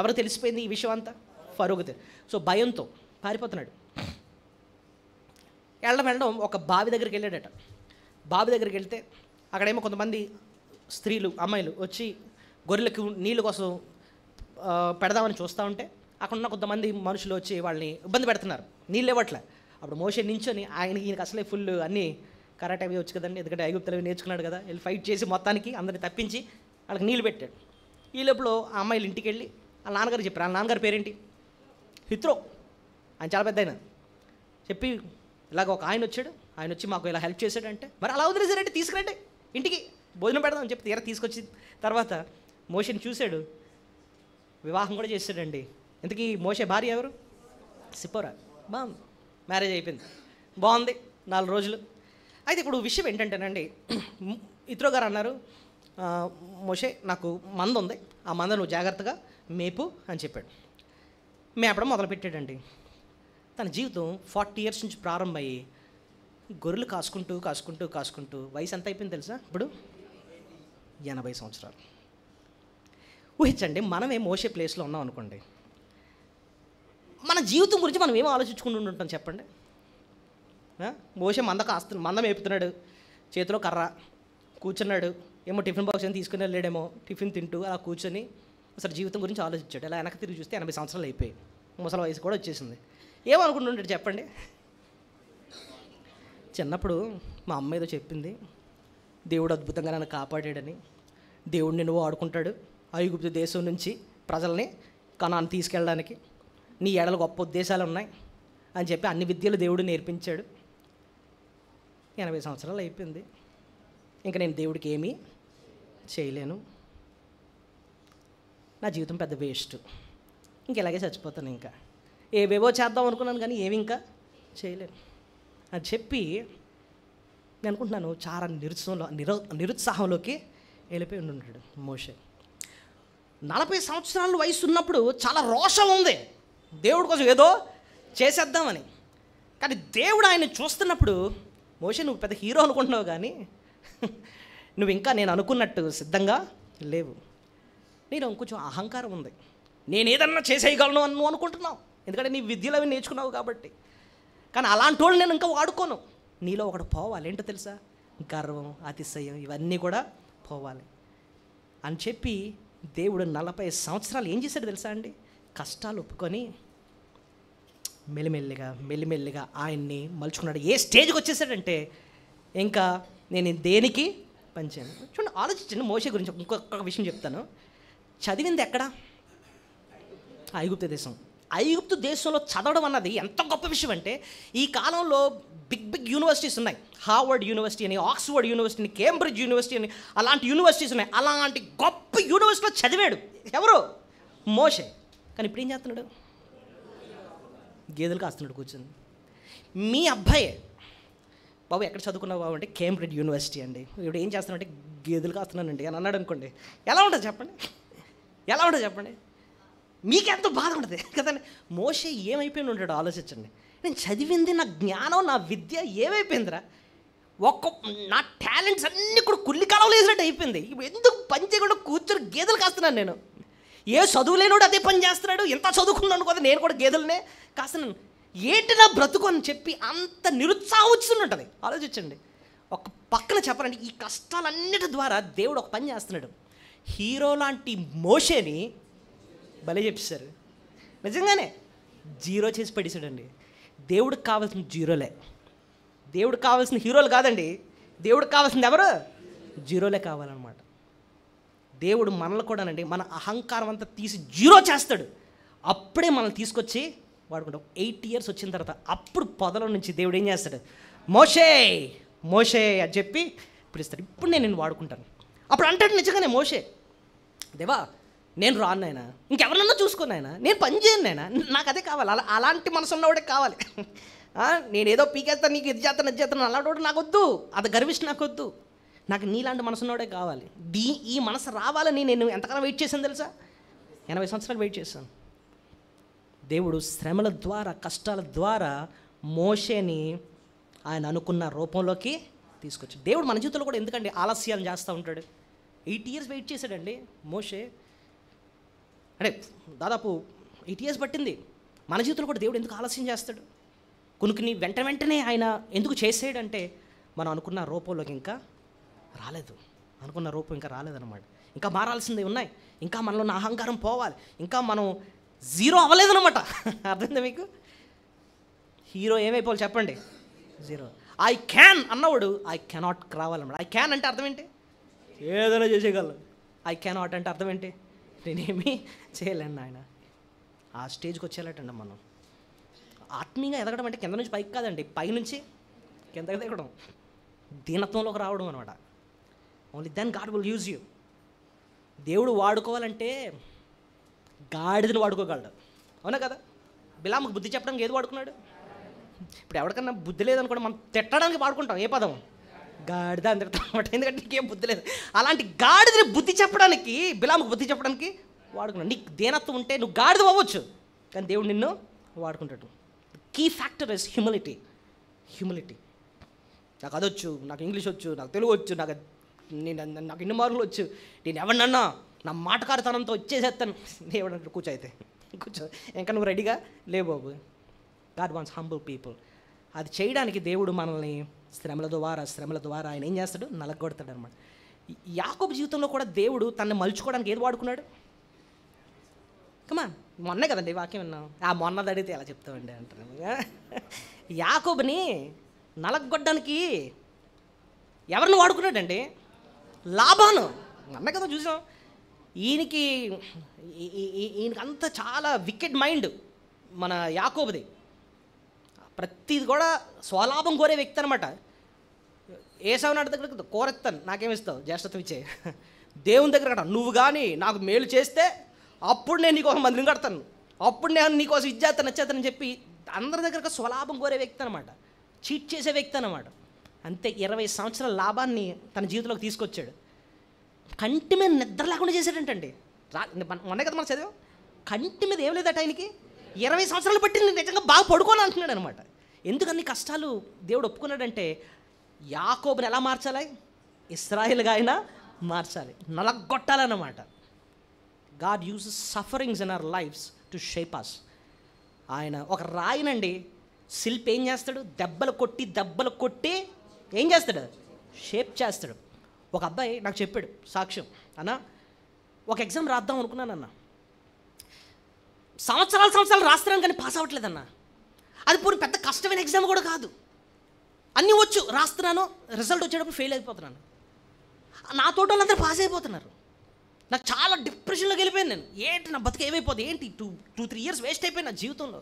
ఎవరు తెలిసిపోయింది ఈ విషయం అంతా? ఫరోకు. సో భయంతో పారిపోతున్నాడు. వెళ్ళడం ఒక బావి దగ్గరికి వెళ్ళాడట. బావి దగ్గరికి వెళ్తే అక్కడేమో కొంతమంది స్త్రీలు, అమ్మాయిలు వచ్చి గొర్రెలకు నీళ్ళ కోసం పెడదామని చూస్తూ ఉంటే అక్కడ ఉన్న కొంతమంది మనుషులు వచ్చి వాళ్ళని ఇబ్బంది పెడుతున్నారు, నీళ్ళు ఇవ్వట్లే. అప్పుడు మోషే నించొని ఈయనకి అసలే ఫుల్ అన్నీ కరాటే అవి వచ్చు కదండి, ఎందుకంటే ఐగుప్తులు అవి నేర్చుకున్నాడు కదా, వెళ్ళి ఫైట్ చేసి మొత్తానికి అందరిని తప్పించి వాళ్ళకి నీళ్ళు పెట్టాడు. ఈ లోపల ఆ అమ్మాయిలు ఇంటికి వెళ్ళి వాళ్ళ నాన్నగారు చెప్పారు. వాళ్ళ నాన్నగారి పేరేంటి? హిత్రో. ఆయన చాలా పెద్ద ఆయన. చెప్పి ఇలాగ ఒక ఆయన వచ్చాడు, ఆయన వచ్చి మాకు ఇలా హెల్ప్ చేశాడంటే, మరి అలా వదిలేసారంటే తీసుకురండి ఇంటికి భోజనం పెడదామని చెప్పి తీరా తీసుకొచ్చిన తర్వాత మోషేని చూశాడు, వివాహం కూడా చేశాడండి. ఇంతకీ మోషే భార్య ఎవరు? సిప్పోరా. బాగుంది, మ్యారేజ్ అయిపోయింది, బాగుంది 4 రోజులు. అయితే ఇప్పుడు విషయం ఏంటంటేనండి, ఇత్రో గారు అన్నారు, మోషే నాకు మంద ఉంది, ఆ మంద నువ్వు జాగ్రత్తగా మేపు అని చెప్పాడు. మేపడం మొదలుపెట్టాడండి. తన జీవితం 40 ఇయర్స్ నుంచి ప్రారంభమయ్యి గొర్రెలు కాసుకుంటూ వయసు ఎంత అయిపోయింది తెలుసా? ఇప్పుడు 80 సంవత్సరాలు. ఊహించండి, మనమే మోషే ప్లేస్లో ఉన్నాం అనుకోండి, మన జీవితం గురించి మనం ఏమో ఆలోచించుకుంటూ ఉంటాం చెప్పండి. మోషే మంద మేపుతున్నాడు, చేతిలో కర్ర, కూర్చున్నాడు, ఏమో టిఫిన్ బాక్స్ ఏమో తీసుకుని వెళ్ళాడేమో, టిఫిన్ తింటూ అలా కూర్చొని అసలు జీవితం గురించి ఆలోచించాడు. అలా వెనక్కి తిరిగి చూస్తే 80 సంవత్సరాలు అయిపోయాయి, ముసలి వయసు కూడా వచ్చేసింది. ఏమనుకుంటుంటాడు చెప్పండి? చిన్నప్పుడు మా అమ్మ ఏదో చెప్పింది, దేవుడు అద్భుతంగా నన్ను కాపాడాడని, దేవుడు నిన్ను వాడుకుంటాడు ఐగుప్తు దేశం నుంచి ప్రజల్ని కనాను తీసుకెళ్ళడానికి, నీ ఎడల గొప్ప ఉద్దేశాలు ఉన్నాయి అని చెప్పి అన్ని విద్యలు దేవుడు నేర్పించాడు. 80 సంవత్సరాలు అయిపోయింది, ఇంకా నేను దేవుడికి ఏమీ చేయలేను, నా జీవితం పెద్ద వేస్ట్, ఇంక ఇలాగే చచ్చిపోతాను, ఇంకా ఏవేవో చేద్దాం అనుకున్నాను కానీ ఏమి ఇంకా చేయలేను అని చెప్పి నేను అనుకుంటున్నాను చాలా నిరుత్సాహంలోకి వెళ్ళిపోయి ఉంటాడు మోషే. 40 సంవత్సరాల వయసు ఉన్నప్పుడు చాలా రోషం ఉంది దేవుడి కోసం ఏదో చేసేద్దామని. కానీ దేవుడు ఆయన చూస్తున్నప్పుడు, మోషే నువ్వు పెద్ద హీరో అనుకుంటున్నావు కానీ నువ్వు ఇంకా నేను అనుకున్నట్టు సిద్ధంగా లేవు, నేను ఇంకొంచెం అహంకారం ఉంది, నేను ఏదన్నా చేసేయగలను అని నువ్వు అనుకుంటున్నావు, ఎందుకంటే నీ విద్యలు అవి నేర్చుకున్నావు కాబట్టి. కానీ అలాంటి వాళ్ళు నేను ఇంకా వాడుకోను, నీలో ఒకటి పోవాలి, ఏంటో తెలుసా, గర్వం, అతిశయం, ఇవన్నీ కూడా పోవాలి అని చెప్పి దేవుడు 40 సంవత్సరాలు ఏం చేశాడు తెలుసా అండి, కష్టాలు ఒప్పుకొని మెల్లిమెల్లిగా ఆయన్ని మలుచుకున్నాడు. ఏ స్టేజ్కి వచ్చేసాడంటే ఇంకా నేను దేనికి పనిచేయను. చూడండి, ఆలోచించండి, మోషే గురించి ఇంకొక విషయం చెప్తాను. చదివింది ఎక్కడ? ఐగుప్తు దేశం. ఐగుప్తు దేశంలో చదవడం అన్నది ఎంత గొప్ప విషయం అంటే, ఈ కాలంలో బిగ్ యూనివర్సిటీస్ ఉన్నాయి, హార్వర్డ్ యూనివర్సిటీ అని, ఆక్స్ఫర్డ్ యూనివర్సిటీ అని, కేంబ్రిడ్జ్ యూనివర్సిటీ అని, అలాంటి యూనివర్సిటీస్ ఉన్నాయి. అలాంటి గొప్ప యూనివర్సిటీలో చదివాడు ఎవరు? మోషే. కానీ ఇప్పుడు ఏం చేస్తున్నాడు? గేదెలు కాస్తున్నాడు కూర్చొని. మీ అబ్బాయే, బాబు ఎక్కడ చదువుకున్నావు బాబు అంటే కేంబ్రిడ్జ్ యూనివర్సిటీ అండి, ఇప్పుడు ఏం చేస్తున్నాడంటే గేదెలు కాస్తున్నానండి అని అన్నాడు అనుకోండి, ఎలా ఉంటుంది చెప్పండి? మీకెంత బాధ ఉంటుంది కదండి. మోషే ఏమైపోయిన ఉంటాడు ఆలోచించండి. నేను చదివింది, నా జ్ఞానం, నా విద్య ఏమైపోయిందిరా, నా టాలెంట్స్ అన్నీ కూడా కుల్లి కాలంలో వేసినట్టు అయిపోయింది. ఇప్పుడు ఎందుకు పని చేయకుండా కూర్చొని గేదెలు కాస్తున్నాను నేను? ఏ చదువు లేనోడు అదే పని చేస్తున్నాడు, ఎంత చదువుకున్నాను కదా నేను కూడా గేదెలనే కాస్తున్నాను, ఏంటి నా బ్రతుకు అని చెప్పి అంత నిరుత్సాహం వచ్చిందంటుంది. ఆలోచించండి. ఒక పక్కన చెప్పాలంటే ఈ కష్టాలన్నిటి ద్వారా దేవుడు ఒక పని చేస్తున్నాడు. హీరో లాంటి మోషేని భలే చెప్పేశారు, నిజంగానే జీరో చేసి పడేసాడండి. దేవుడికి కావాల్సిన జీరోలే, దేవుడికి కావాల్సిన హీరోలు కాదండి, దేవుడికి కావాల్సింది ఎవరు? జీరోలే కావాలన్నమాట. దేవుడు మనల్ని కూడానండి మన అహంకారం అంతా తీసి జీరో చేస్తాడు, అప్పుడే మనల్ని తీసుకొచ్చి వాడుకుంటాం. 8 years వచ్చిన తర్వాత అప్పుడు పొదల నుంచి దేవుడు ఏం చేస్తాడు, మోషే అని చెప్పి పిలుస్తాడు. ఇప్పుడు నేను నిన్ను వాడుకుంటాను. అప్పుడు అంటాడు నిజంగానే మోషే, దేవా నేను రాను నాయన, ఇంకెవరన్నా చూసుకోను నాయన, నేను పని చేయను నాయన, నాకు అదే కావాలి, అలాంటి మనసు ఉన్నవాడే కావాలి. నేను ఏదో పీకేస్తాను, నీకు ఇది చేస్తాను అది చేస్తాను అలాంటి నాకు వద్దు, అది గర్విష్టి నాకు వద్దు, నాకు నీలాంటి మనసు ఉన్నవాడే కావాలి. ఈ మనసు రావాలని నేను ఎంతకాలం వెయిట్ చేశాను తెలుసా? 80 సంవత్సరాలు వెయిట్ చేశాను. దేవుడు శ్రమల ద్వారా, కష్టాల ద్వారా మోషేని ఆయన అనుకున్న రూపంలోకి తీసుకొచ్చాడు. దేవుడు మన జీవితంలో కూడా ఎందుకండి ఆలస్యాలు చేస్తూ ఉంటాడు. 8 years వెయిట్ చేశాడండి మోషే, అంటే దాదాపు 8 years పట్టింది. మన జీవితంలో కూడా దేవుడు ఎందుకు ఆలస్యం చేస్తాడు? కొనుక్కుని వెంటనే ఆయన ఎందుకు చేసేయడంటే, మనం అనుకున్న రూపంలోకి ఇంకా రాలేదు, అనుకున్న రూపం ఇంకా రాలేదన్నమాట. ఇంకా మారాల్సిందే ఉన్నాయి, ఇంకా మనలో ఉన్న అహంకారం పోవాలి, ఇంకా మనం జీరో అవ్వలేదన్నమాట. అర్థమైందా మీకు? హీరో ఏమైపోవాలి చెప్పండి? జీరో. ఐ క్యాన్ అన్నవాడు ఐ కెనాట్ రావాలన్నమాట. ఐ క్యాన్ అంటే అర్థం ఏంటి? ఏదైనా చేసేయగలను. ఐ కెనాట్ అంటే అర్థం ఏంటి? నేనేమీ చేయలేను ఆయన. ఆ స్టేజ్కి వచ్చేలాటండి మనం. ఆత్మీయంగా ఎదగడం అంటే కింద నుంచి పైకి కాదండి, పైనుంచి కిందకి దిగడం, దీనత్వంలోకి రావడం అనమాట. Only then God will use you. దేవుడు వాడుకోవాలంటే గాడిదని వాడుకోగలడు, అవునా కదా? బిలాముకు బుద్ధి చెప్పడానికి ఏది వాడుకున్నాడు? ఇప్పుడు ఎవరికన్నా బుద్ధి లేదనుకోండి, మనం తిట్టడానికి వాడుకుంటాం ఏ పదం? గాడిద అని తిడతాం అనమాట, ఎందుకంటే నీకేం బుద్ధి లేదు. అలాంటి గాడిదని బుద్ధి చెప్పడానికి, బిలాముకు బుద్ధి చెప్పడానికి వాడుకున్నాడు. నీకు దేనత్వం ఉంటే నువ్వు గాడిద అవ్వచ్చు, కానీ దేవుడు నిన్ను వాడుకుంటాడు. Key factor is humility. నాకు అదొచ్చు, నాకు ఇంగ్లీష్ వచ్చు, నాకు తెలుగు వచ్చు, నాకు ఇన్ని మార్కులు వచ్చు, నేను ఎవరినన్నా నా మాటకారితనంతో వచ్చేసేస్తాను. దేవుడు అంటే కూర్చో, అయితే కూర్చో, ఇంకా నువ్వు రెడీగా లే బాబు. God wants humble people. అది చేయడానికి దేవుడు మనల్ని శ్రమల ద్వారా ఆయన ఏం చేస్తాడు? నలగొడతాడు అనమాట. యాకోబు జీవితంలో కూడా దేవుడు తనని మలుచుకోవడానికి ఏది వాడుకున్నాడు? కమా మొన్నే కదండి వాక్యం విన్నాం. మొన్నది అడిగితే ఎలా చెప్తామండి అంటారు. యాకోబుని నలగొట్టడానికి ఎవరిని వాడుకున్నాడండి? లాబాను. అన్న కదా చూసాం. ఈయనకి అంత చాలా వికెట్ మైండ్ మన యాకోబుది. ప్రతిది కూడా స్వలాభం కోరే వ్యక్తి అనమాట. ఏసావు నాటి దగ్గర కోరెత్తాను, నాకేమిస్తావు, జ్యేష్ఠత్వం ఇచ్చే. దేవుని దగ్గర నువ్వు కానీ నాకు మేలు చేస్తే అప్పుడు నేను నీకోసం మందిని కడతాను, అప్పుడు నేను నీకోసం ఇచ్చేస్తాను నచ్చేస్తానని చెప్పి అందరి దగ్గర స్వలాభం కోరే వ్యక్తి అనమాట. చీట్ చేసే వ్యక్తి అనమాట. అంతే 20 సంవత్సరాల లాభాన్ని తన జీవితంలోకి తీసుకొచ్చాడు. కంటి మీద నిద్ర లేకుండా చేశాడంటండి. మొన్న కదా మనం చదివాం. కంటి మీద ఏం లేదట ఆయనకి. 20 సంవత్సరాలు బట్టి నేను నిజంగా బాగా పడుకోని అంటున్నాడు అనమాట. ఎందుకన్ని కష్టాలు దేవుడు ఒప్పుకున్నాడంటే యాకోబుని ఎలా మార్చాలి? ఇశ్రాయేలుగా అయినా మార్చాలి, నలగొట్టాలన్నమాట. God uses sufferings in our lives to shape us. ఆయన ఒక రాయినండి శిల్పి ఏం చేస్తాడు? దెబ్బలు కొట్టి ఏం చేస్తాడు? షేప్ చేస్తాడు. ఒక అబ్బాయి నాకు చెప్పాడు సాక్ష్యం. అన్న, ఒక ఎగ్జామ్ రాద్దాం అనుకున్నానన్న, సంవత్సరాలు రాస్తున్నాను కానీ పాస్ అవ్వట్లేదన్న. అది పూర్తి పెద్ద కష్టమైన ఎగ్జామ్ కూడా కాదు, అన్నీ వచ్చు, రాస్తున్నాను, రిజల్ట్ వచ్చేటప్పుడు ఫెయిల్ అయిపోతున్నాను. నా తోట వాళ్ళందరూ పాస్ అయిపోతున్నారు. నాకు చాలా డిప్రెషన్లోకి వెళ్ళిపోయాను నేను. ఏంటి నా బతుకు ఏమైపోతుంది, ఏంటి 2-3 years వేస్ట్ అయిపోయింది నా జీవితంలో.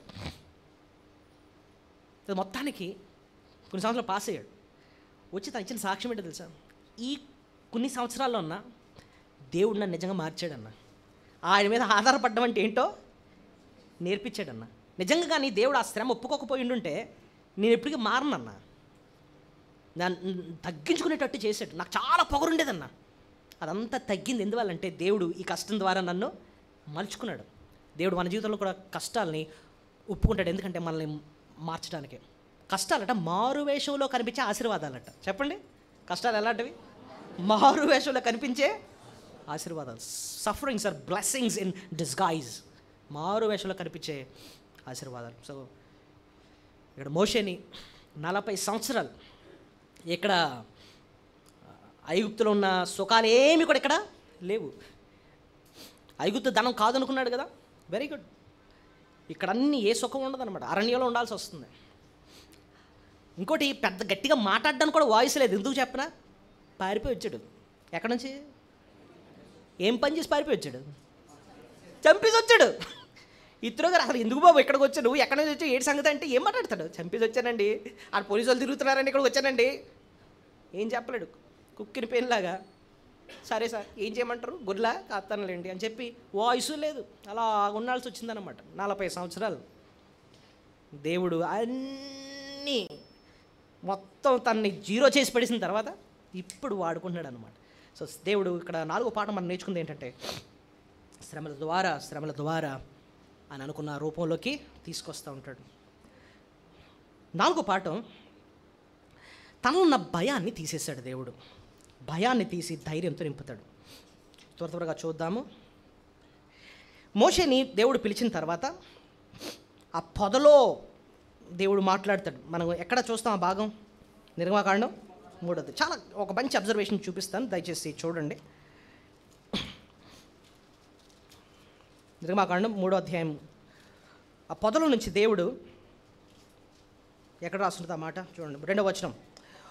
మొత్తానికి కొన్ని సంవత్సరాలు పాస్ అయ్యాడు. వచ్చి తను ఇచ్చిన సాక్ష్యం ఏంటో తెలుసా? ఈ కొన్ని సంవత్సరాల్లో ఉన్న దేవుడు నన్ను నిజంగా మార్చాడన్న. ఆయన మీద ఆధారపడ్డం అంటే ఏంటో నేర్పించాడన్న. నిజంగా కానీ దేవుడు ఆ శ్రమ ఒప్పుకోకపోయి ఉండుంటే నేను ఎప్పటికీ మారనన్నా. నన్ను తగ్గించుకునేటట్టు చేశాడు. నాకు చాలా పొగరుండేదన్న. అదంతా తగ్గింది. ఎందువల్లంటే దేవుడు ఈ కష్టం ద్వారా నన్ను మలుచుకున్నాడు. దేవుడు మన జీవితంలో కూడా కష్టాలని ఒప్పుకుంటాడు. ఎందుకంటే మనల్ని మార్చడానికి. కష్టాలట మారువేషంలో కనిపించే ఆశీర్వాదాలట. చెప్పండి, కష్టాలు ఎలాంటివి? మారువేషంలో కనిపించే ఆశీర్వాదాలు. Sufferings are blessings in disguise. మారువేషంలో కనిపించే ఆశీర్వాదాలు. సో ఇక్కడ మోషేని 40 సంవత్సరాలు ఇక్కడ ఐగుప్తులో ఉన్న సుఖాలు ఏమి కూడా ఇక్కడ లేవు. ఐగుప్తు ధనం కాదనుకున్నాడు కదా, వెరీ గుడ్. ఇక్కడ అన్నీ ఏ సుఖం ఉండదు అనమాట. అరణ్యంలో ఉండాల్సి వస్తుంది. ఇంకోటి, పెద్ద గట్టిగా మాట్లాడడానికి కూడా వాయిస్ లేదు. ఎందుకు చెప్పనా? పారిపోయి వచ్చాడు. ఎక్కడి నుంచి? ఏం పని చేసి పారిపోయి వచ్చాడు? చంపేసి వచ్చాడు. ఇతరు గారు అసలు ఎందుకు బాబు ఇక్కడికి వచ్చాడు, నువ్వు ఎక్కడి నుంచి వచ్చి ఏడు సంగతి అంటే ఏం మాట్లాడతాడు? చంపేసి వచ్చానండి, ఆ పోలీసు వాళ్ళు తిరుగుతున్నారండి, ఇక్కడికి వచ్చానండి. ఏం చెప్పలేడు, కుక్కిన పెయిన్లాగా. సరే సార్ ఏం చేయమంటారు, గుర్లా కాస్తానులేండి అని చెప్పి వాయిస్ లేదు. అలా ఉండాల్సి వచ్చిందనమాట 40 సంవత్సరాలు. దేవుడు అన్నీ మొత్తం తనని జీరో చేసి పడేసిన తర్వాత ఇప్పుడు వాడుకుంటున్నాడు అనమాట. సో దేవుడు ఇక్కడ 4వ పాఠం మనం నేర్చుకుంది ఏంటంటే శ్రమల ద్వారా అని అనుకున్న రూపంలోకి తీసుకొస్తూ ఉంటాడు. 4వ పాఠం, తనలో భయాన్ని తీసేశాడు దేవుడు. భయాన్ని తీసి ధైర్యంతో నింపుతాడు. త్వరగా చూద్దాము. మోషేని దేవుడు పిలిచిన తర్వాత ఆ పొదలో దేవుడు మాట్లాడతాడు. మనం ఎక్కడ చూస్తాం ఆ భాగం? నిర్గమకాండం 3వ. చాలా ఒక మంచి అబ్జర్వేషన్ చూపిస్తాను, దయచేసి చూడండి. నిర్గమకాండం 3వ అధ్యాయం ఆ పొదలో నుంచి దేవుడు ఎక్కడ రాస్తుంటుంది ఆ మాట చూడండి. 2వ వచనం.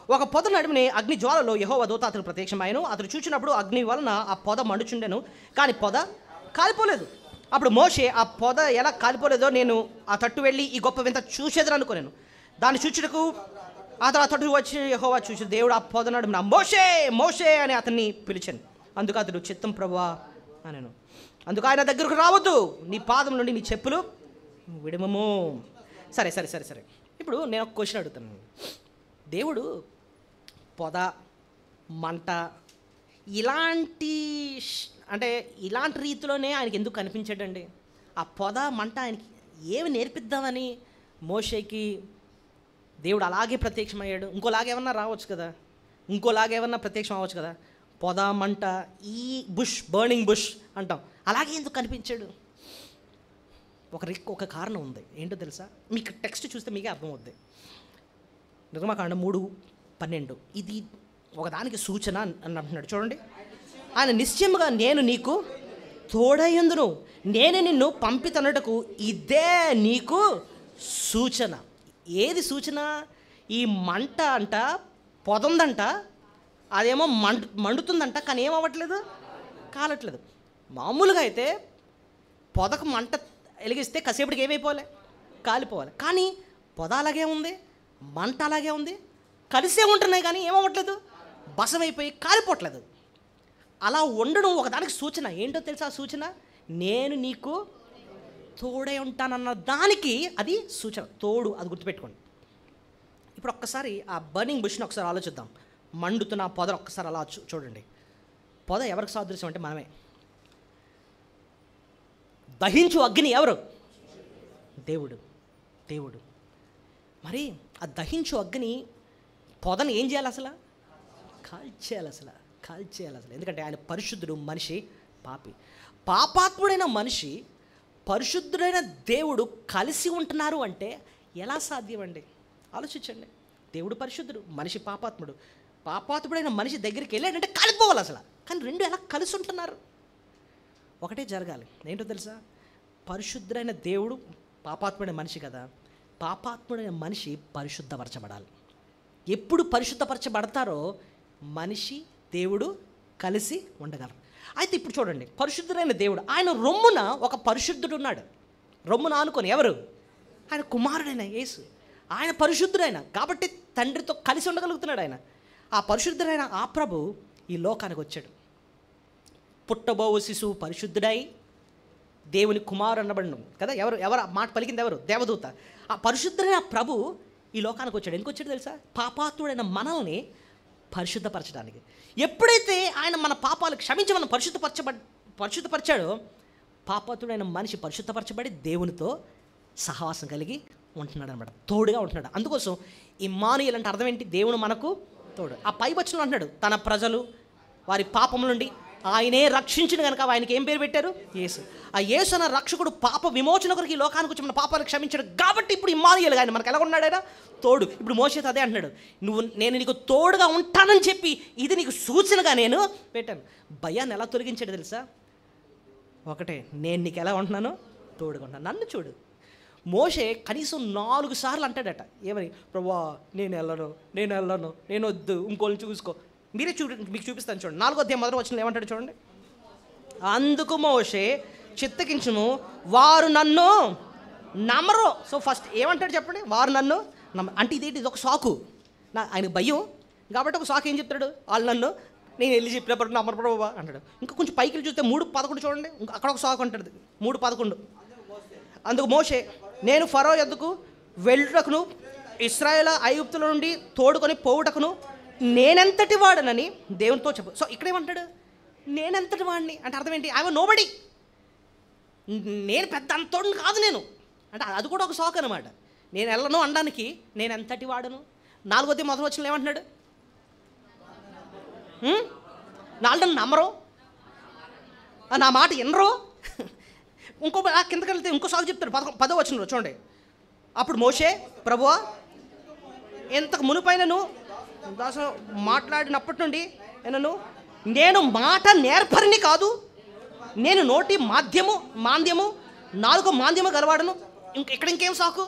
ఒక పొద నడుముని అగ్ని జ్వాలలో యెహోవా దూత అతను ప్రత్యక్షమాయను. అతను చూచినప్పుడు అగ్ని వలన ఆ పొద మండుచుండెను, కానీ పొద కాలిపోలేదు. అప్పుడు మోషే ఆ పొద ఎలా కాలిపోలేదో నేను ఆ తట్టు వెళ్ళి ఈ గొప్ప వింత చూసేదని అనుకున్నాను. దాన్ని చూచుటకు ఆ తట్టు వచ్చి యెహోవా చూసి దేవుడు ఆ పొద నడుమున మోషే మోషే అని అతన్ని పిలిచాను. అందుకు అతడు చిత్తం ప్రభువా అనేను. అందుకు ఆయన దగ్గరకు రావద్దు, నీ పాదం నుండి నీ చెప్పులు విడమము. సరే సరే సరే సరే ఇప్పుడు నేను ఒక క్వశ్చన్ అడుగుతాను. దేవుడు పొద, మంట ఇలాంటి రీతిలోనే ఆయనకి ఎందుకు కనిపించాడండి? ఆ పొద మంట ఆయనకి ఏమి నేర్పిద్దామని మోషేకి దేవుడు అలాగే ప్రత్యక్షమయ్యాడు? ఇంకోలాగేమన్నా రావచ్చు కదా, ఇంకోలాగేమన్నా ప్రత్యక్షం అవ్వచ్చు కదా. పొద మంట, ఈ బుష్, బర్నింగ్ బుష్ అంటాం, అలాగే ఎందుకు కనిపించాడు? ఒక కారణం ఉంది. ఏంటో తెలుసా? మీకు టెక్స్ట్ చూస్తే మీకే అర్థమవుద్ది. నిర్గమకాండం 3:12 ఇది ఒకదానికి సూచన అని అంటున్నాడు. చూడండి, ఆయన నిశ్చయముగా నేను నీకు తోడయ్యందును, నేనే నిన్ను పంపితనుటకు ఇదే నీకు సూచన. ఏది సూచన? ఈ మంట అంట, పొదందంట, అదేమో మండుతుందంట, కానీ ఏమవ్వట్లేదు, కాలట్లేదు. మామూలుగా అయితే పొదకు మంట వెలిగిస్తే కాసేపటికి ఏమైపోవాలి, కాలిపోవాలి. కానీ పొద అలాగే ఉంది, మంట అలాగే ఉంది, కలిసే ఉంటున్నాయి కానీ ఏమవ్వట్లేదు, బసమైపోయి కాలిపోవట్లేదు. అలా ఉండడం ఒకదానికి సూచన. ఏంటో తెలుసా ఆ సూచన? నేను నీకు తోడే ఉంటానన్న దానికి అది సూచన, తోడు. అది గుర్తుపెట్టుకోండి. ఇప్పుడు ఒక్కసారి ఆ బర్నింగ్ బుష్ని ఒకసారి ఆలోచిద్దాం. మండుతున్న ఆ పొదను ఒక్కసారి అలా చూడండి. పొద ఎవరికి సాదృశ్యం అంటే మనమే. దహించు అగ్ని ఎవరు? దేవుడు. దేవుడు. మరి ఆ దహించు అగ్ని పొదను ఏం చేయాలి? అసలు కాల్చేయాలి. కాల్చేయాలి. ఎందుకంటే ఆయన పరిశుద్ధుడు, మనిషి పాపి. పాపాత్ముడైన మనిషి, పరిశుద్ధుడైన దేవుడు కలిసి ఉంటున్నారు అంటే ఎలా సాధ్యం అండి? ఆలోచించండి. దేవుడు పరిశుద్ధుడు, మనిషి పాపాత్ముడు. పాపాత్ముడైన మనిషి దగ్గరికి వెళ్ళాడంటే కాలిపోవాలి అసలు. కానీ రెండు ఎలా కలిసి ఉంటున్నారు? ఒకటే జరగాలి. ఏంటో తెలుసా? పరిశుద్ధుడైన దేవుడు పాపాత్ముడైన మనిషి కదా, పాపాత్ముడైన మనిషి పరిశుద్ధపరచబడాలి. ఎప్పుడు పరిశుద్ధపరచబడతారో మనిషి దేవుడు కలిసి ఉండగలరు. అయితే ఇప్పుడు చూడండి, పరిశుద్ధుడైన దేవుడు, ఆయన రొమ్మున ఒక పరిశుద్ధుడు ఉన్నాడు. రొమ్మున ఆనుకొని ఎవరు? ఆయన కుమారుడైన యేసు. ఆయన పరిశుద్ధుడైన కాబట్టి తండ్రితో కలిసి ఉండగలుగుతున్నాడు ఆయన. ఆ పరిశుద్ధుడైన ఆ ప్రభు ఈ లోకానికి వచ్చాడు. పుట్టబోవు శిశువు పరిశుద్ధుడై దేవుని కుమారుడు అనబడిన కదా. ఎవరు మాట పలికింది? ఎవరు? దేవదూత. ఆ పరిశుద్ధుడైన ప్రభు ఈ లోకానికి వచ్చాడు. ఎందుకు వచ్చాడు తెలుసా? పాపాత్ముడైన మనల్ని పరిశుద్ధపరచడానికి. ఎప్పుడైతే ఆయన మన పాపాలు క్షమించి మనం పరిశుద్ధపరిచాడో, పాపాత్ముడైన మనిషి పరిశుద్ధపరచబడి దేవునితో సహవాసం కలిగి ఉంటున్నాడు అనమాట, తోడుగా ఉంటున్నాడు. అందుకోసం ఇమ్మానుయేల్ అంటే అర్థం ఏంటి? దేవుడు మనకు తోడు. ఆ పై వచనంలో అంటున్నాడు, తన ప్రజలు వారి పాపముల నుండి ఆయనే రక్షించిన కనుక ఆయనకి ఏం పేరు పెట్టారు? యేసు. ఆ యేసు అన్న రక్షకుడు పాప విమోచన కొరకు ఈ లోకానికి వచ్చి మన పాపాలు క్షమించాడు కాబట్టి ఇప్పుడు ఇమ్మానుయేల్ ఆయన మనకు ఎలా ఉన్నాడు? ఆయన తోడు. ఇప్పుడు మోషే అదే అంటున్నాడు, నేను నీకు తోడుగా ఉంటానని చెప్పి ఇది నీకు సూచనగా నేను పెట్టాను. భయాన్ని ఎలా తొలగించాడు తెలుసా? ఒకటే, నేను నీకు ఎలా ఉంటున్నాను? తోడుగా ఉంటాను, నన్ను చూడు. మోషే కనీసం 4 సార్లు అంటాడట, ఏమని? ప్రభువా నేను వెళ్ళను, నేను వద్దు, ఇంకోళ్ళని చూసుకో. మీరే మీకు చూపిస్తాను చూడండి. 4వ అధ్యాయం 1వ వచనంలో ఏమంటాడు చూడండి. అందుకు మోషే చిత్తగించును, వారు నన్ను నమ్మరు. సో ఫస్ట్ ఏమంటాడు చెప్పండి? వారు నన్ను అంటే ఇది ఒక సాకు. ఆయనకు భయం కాబట్టి ఒక సాకు ఏం చెప్తాడు? వాళ్ళు నేను వెళ్ళి చెప్పినప్పుడు నమ్మరు ప్రభువా అంటాడు. ఇంకా కొంచెం పైకి వెళ్ళి చూస్తే 3:11 చూడండి, అక్కడ ఒక సాకు అంటాడు. 3:11 అందుకు మోషే, నేను ఫరో యొద్దకు వెళ్ళుటకును ఇశ్రాయేలు ఐగుప్తుల నుండి తోడుకొని పోవుటకును నేనెంతటి వాడనని దేవునితో చెప్పు. సో ఇక్కడేమంటాడు? నేనెంతటి వాడిని అంటే అర్థం ఏంటి? ఐ వాజ్ నోబడీ, నేను పెద్ద అంతోడిని కాదు నేను అంటే అది కూడా ఒక సాకు అనమాట. నేను వెళ్ళను అనడానికి నేను ఎంతటి వాడను. 4వ అధ్యాయం 1వ వచనంలో ఏమంటున్నాడు? నాలుగు నమ్మరు, నా మాట వినరు. ఇంకో కిందకి వెళ్తే ఇంకో సాగు చెప్తాడు 10వ వచనంలో చూడండి. అప్పుడు మోషే, ప్రభువా ఇంతకు మునుపైనను దాసు మాట్లాడినప్పటి నుండి నేను మాట నేర్పరిని కాదు, నేను నోటి మాంద్యము నాలుగో మాంద్యము గలవాడను. ఇంకేం సాకు?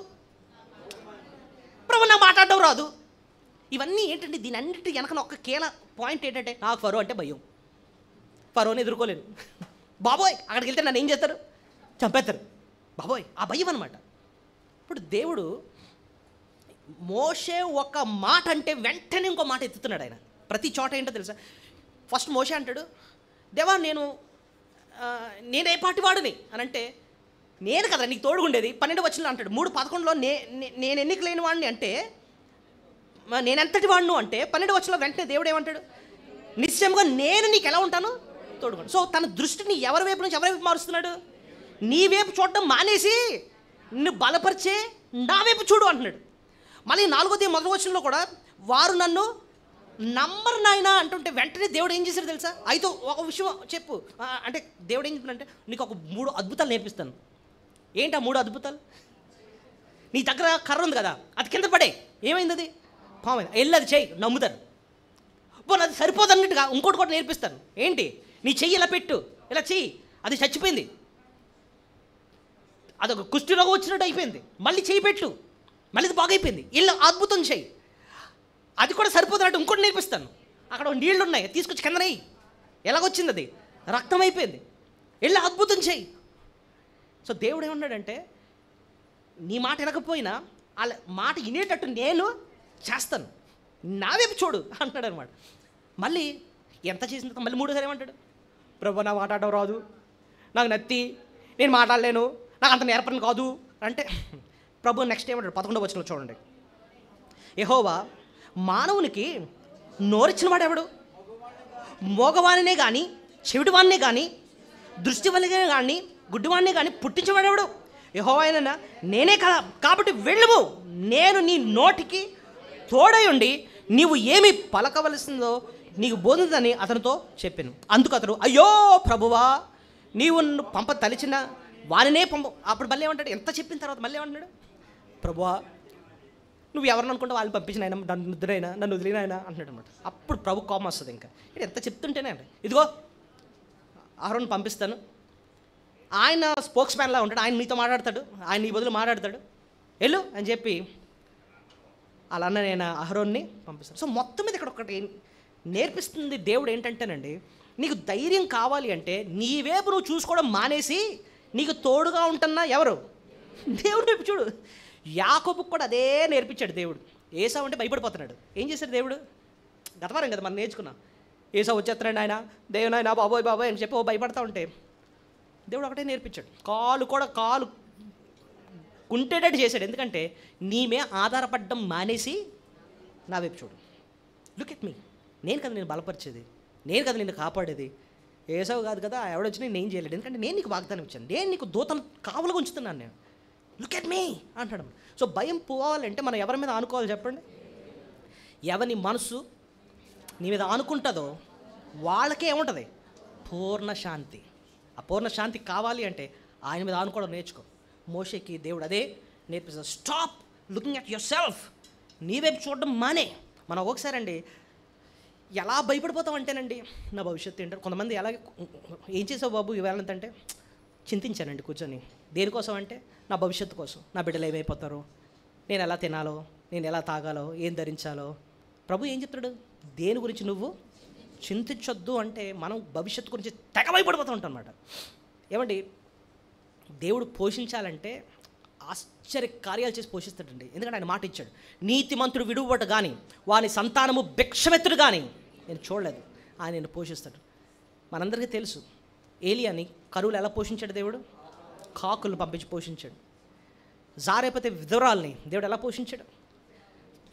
ప్రభు నా మాట్లాడడం రాదు. ఇవన్నీ ఏంటంటే దీని అన్నిటి వెనకన ఒక కీల పాయింట్ ఏంటంటే నాకు ఫరో అంటే భయం. ఫరోని ఎదుర్కోలేను. బాబోయ్ అక్కడికి వెళ్తే నన్ను ఏం చేస్తారు? చంపేస్తారు. బాబోయ్ ఆ భయం అనమాట. ఇప్పుడు దేవుడు మోషే ఒక మాట అంటే వెంటనే ఇంకో మాట ఎత్తుతున్నాడు ఆయన. ప్రతి చోట ఏంటో తెలుసా? ఫస్ట్ మోషే అంటాడు, దేవా నేనే పాటి వాడిని అని అంటే, నేను కదా నీకు తోడుగుండేది. 12వ వచనంలో అంటాడు 3:11లో నేను ఎన్నిక లేని వాడిని అంటే నేనెంతటి వాడును అంటే 12వ వచనంలో వెంటనే దేవుడు ఏమంటాడు? నిశ్చయంగా నేను నీకు ఎలా ఉంటాను? తోడుగుంటాను. సో తన దృష్టిని ఎవరి వైపు నుంచి ఎవరి వైపు మారుస్తున్నాడు? నీ వైపు చూడడం మానేసి నిన్ను బలపరిచే నా వైపు చూడు అంటున్నాడు. మళ్ళీ 4వ అధ్యాయం 1వ వచనంలో కూడా వారు నన్ను నమ్మరు నాయనా అంటుంటే వెంటనే దేవుడు ఏం చేశాడు తెలుసా? అయితే ఒక విషయం చెప్పు అంటే దేవుడు ఏం చెప్తున్నాడంటే నీకు ఒక 3 అద్భుతాలు నేర్పిస్తాను. ఏంటి ఆ 3 అద్భుతాలు? నీ దగ్గర కర్ర ఉంది కదా, అది కింద పడే, ఏమైంది? అది పామైంది. వెళ్ళి అది చెయ్యి, నమ్ముతారు. పోనీ అది సరిపోదు అన్నట్టుగా ఇంకోటి కూడా నేర్పిస్తాను. ఏంటి? నీ చెయ్యి ఇలా పెట్టు, ఇలా చెయ్యి, అది చచ్చిపోయింది, అదొక కుష్ఠరోగం వచ్చినట్టు అయిపోయింది, మళ్ళీ చెయ్యి పెట్టు, మళ్ళీ ఇది బాగైపోయింది, ఇలా అద్భుతం చెయ్యి. అది కూడా సరిపోతున్నట్టు ఇంకోటి నేర్పిస్తాను. అక్కడ నీళ్లు ఉన్నాయి, తీసుకొచ్చి కింద నెయ్యి. ఎలాగొచ్చింది అది? రక్తం అయిపోయింది. వెళ్ళి అద్భుతం చెయ్యి. సో దేవుడు ఏమన్నాడంటే, నీ మాట వినకపోయినా వాళ్ళ మాట వినేటట్టు నేను చేస్తాను, నా వైపు చూడు అంటున్నాడు అనమాట. మళ్ళీ ఎంత చేసిన తర్వాత మళ్ళీ మూడోసారి ఏమంటాడు, ప్రభు నా మాట్లాడడం రాదు, నాకు నత్తి, నేను మాట్లాడలేను, నాకు అంత నేర్పడం కాదు అంటే ప్రభు నెక్స్ట్ ఏమంటాడు? 11వ వచనంలో చూడండి. యెహోవా మానవునికి నోరిచ్చిన వాడు ఎవడు? మోగవానినే కానీ, చెవిటివాన్నే కానీ, దృష్టి వలిగే కానీ, గుడ్డివాన్నే కానీ పుట్టించేవాడెవడు? యెహోవాయేనా? నేనే కదా. కాబట్టి వెళ్ళుము, నేను నీ నోటికి తోడై ఉండి నీవు ఏమి పలకవలసిందో నీకు బోధిందని అతనితో చెప్పాను. అందుకు అతడు, అయ్యో ప్రభువా, నీవు పంప తలిచిన వారినే పంప. అప్పుడు మళ్ళీ ఏమంటాడు? ఎంత చెప్పిన తర్వాత మళ్ళీ ఏమంటున్నాడు? ప్రభువా, నువ్వు ఎవరిని అనుకుంటే వాళ్ళని పంపించిన ఆయన, నన్ను వదిలిన ఆయన అంటున్నాడు అనమాట. అప్పుడు ప్రభు కోపం వస్తుంది. ఇంకా ఇది ఎంత చెప్తుంటేనే అంటే, ఇదిగో అహరోన్ పంపిస్తాను, ఆయన స్పోక్స్ మ్యాన్లా ఉంటాడు, ఆయన నీతో మాట్లాడతాడు, ఆయన నీ బదులు మాట్లాడతాడు, వెళ్ళు అని చెప్పి అలా అన్న నేను అహరోన్ని పంపిస్తాను. సో మొత్తం మీద ఇక్కడ ఒకటి నేర్పిస్తుంది దేవుడు ఏంటంటేనండి, నీకు ధైర్యం కావాలి అంటే నీ వైపు నువ్వు చూసుకోవడం మానేసి నీకు తోడుగా ఉంటున్నా ఎవరు? దేవుడు వైపు చూడు. యాకోబుకు కూడా అదే నేర్పించాడు దేవుడు. ఏసావు అంటే భయపడిపోతున్నాడు. ఏం చేశాడు దేవుడు? గతవారం కదా మనం నేర్చుకున్నాం. ఏసావు వచ్చేస్తున్నాడు ఆయన, దేవుడు ఆయన బాబోయ్ బాబోయ్ అని చెప్పి భయపడతా ఉంటే దేవుడు ఒకటే నేర్పించాడు. కాలు కుంటేటట్టు చేశాడు. ఎందుకంటే నీమే ఆధారపడడం మానేసి నా వైపు చూడు. లుక్ ఎట్ మీ, నేను కదా నేను బలపరిచేది, నేను కదా నిన్ను కాపాడేది. ఏసావు కాదు కదా, ఎవడొచ్చినా నేను చేయలేడు, ఎందుకంటే నేను నీకు వాగ్దానం ఇచ్చాను, నేను నీకు దూతను కావలుగా ఉంచుతున్నాను నేను. లుక్ ఎట్ మీ అంటాడు. సో భయం పోవాలంటే మనం ఎవరి మీద ఆనుకోవాలి చెప్పండి? ఎవరి మనసు నీ మీద ఆనుకుంటుందో వాళ్ళకే ఏముంటుంది? పూర్ణ శాంతి. ఆ పూర్ణ శాంతి కావాలి అంటే ఆయన మీద ఆనుకోవడం నేర్చుకో. మోషేకి దేవుడు అదే నేర్పిస్తాడు. Stop looking at yourself. నీ వైపు చూడడం మానే. మనం ఒక్కొక్కసారి అండి ఎలా భయపడిపోతాం అంటేనండి, నా భవిష్యత్తు ఏంటంటే, కొంతమంది ఎలాగే ఏం చేసావు బాబు ఇవాళ అంటే చింతించానండి కూర్చొని. దేనికోసం అంటే నా భవిష్యత్తు కోసం, నా బిడ్డలు ఏమైపోతారో, నేను ఎలా తినాలో, నేను ఎలా తాగాలో, ఏం ధరించాలో. ప్రభు ఏం చెప్తాడు? దేని గురించి నువ్వు చింతించొద్దు అంటే మనం భవిష్యత్తు గురించి తెగ భయపడిపోతూ ఉంటాం అన్నమాట. ఏమండి, దేవుడు పోషించాలంటే ఆశ్చర్య కార్యాలు చేసి పోషిస్తాడండి. ఎందుకంటే ఆయన మాట ఇచ్చాడు, నీతిమంతుడు విడువబట కానీ వాని సంతానము భిక్షమెత్తుడు కానీ నేను చూడలేదు, ఆయన నేను పోషిస్తాడు. మనందరికీ తెలుసు ఏలియాని కరువులు ఎలా పోషించాడు దేవుడు? కాకులను పంపించి పోషించాడు. జారైపోతే విధవరాల్ని దేవుడు ఎలా పోషించాడు?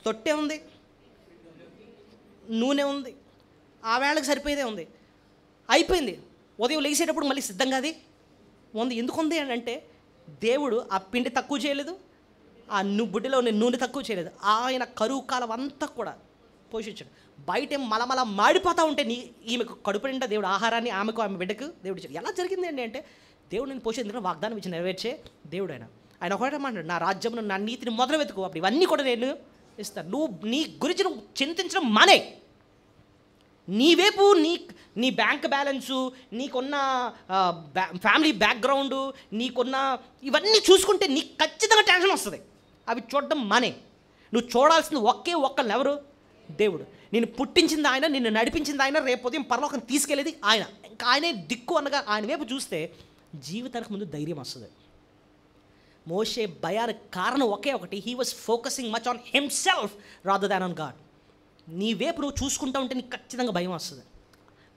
తొట్టే ఉంది, నూనె ఉంది, ఆ వేళకి సరిపోయేదే ఉంది, అయిపోయింది. ఉదయం లేచేటప్పుడు మళ్ళీ సిద్ధంగా అది ఉంది. ఎందుకు ఉంది అని అంటే దేవుడు ఆ పిండి తక్కువ చేయలేదు, ఆ బుడ్డిలో నూనె తక్కువ చేయలేదు. ఆయన కరువు కాలం అంతా కూడా పోషించాడు. బయట మలమల మాడిపోతూ ఉంటే ఈమెకు కడుపు నిండా దేవుడు ఆహారాన్ని ఆమెకు, ఆమె బిడ్డకు దేవుడు ఇచ్చాడు. ఎలా జరిగింది అండి అంటే దేవుడు నేను పోషించిన వాగ్దానం ఇచ్చి నెరవేర్చే దేవుడు ఆయన ఒకటే మాట్లాడు, నా రాజ్యమును నా నీతిని మొదలు వెతుకు, అప్పుడు ఇవన్నీ కూడా నేను ఇస్తాను. నువ్వు నీ గురించి నువ్వు చింతించడం మానే. నీవేపు నీ బ్యాంక్ బ్యాలెన్సు, నీకున్న ఫ్యామిలీ బ్యాక్గ్రౌండు, నీకున్న ఇవన్నీ చూసుకుంటే నీకు ఖచ్చితంగా టెన్షన్ వస్తుంది. అవి చూడడం మానే. నువ్వు చూడాల్సింది ఒక్కళ్ళని ఎవరు? దేవుడు. నిన్ను పుట్టించింది ఆయన, నిన్ను నడిపించింది ఆయన, రేపు ఉదయం పరలోకం తీసుకెళ్ళేది ఆయన. ఇంకా ఆయనే దిక్కు అనగా ఆయన వైపు చూస్తే జీవితానికి ముందు ధైర్యం వస్తుంది. మోషే భయానికి కారణం ఒకే ఒకటి, he was focusing much on himself rather than on God. నీ వైపు నువ్వు చూసుకుంటా ఉంటే నీకు ఖచ్చితంగా భయం వస్తుంది.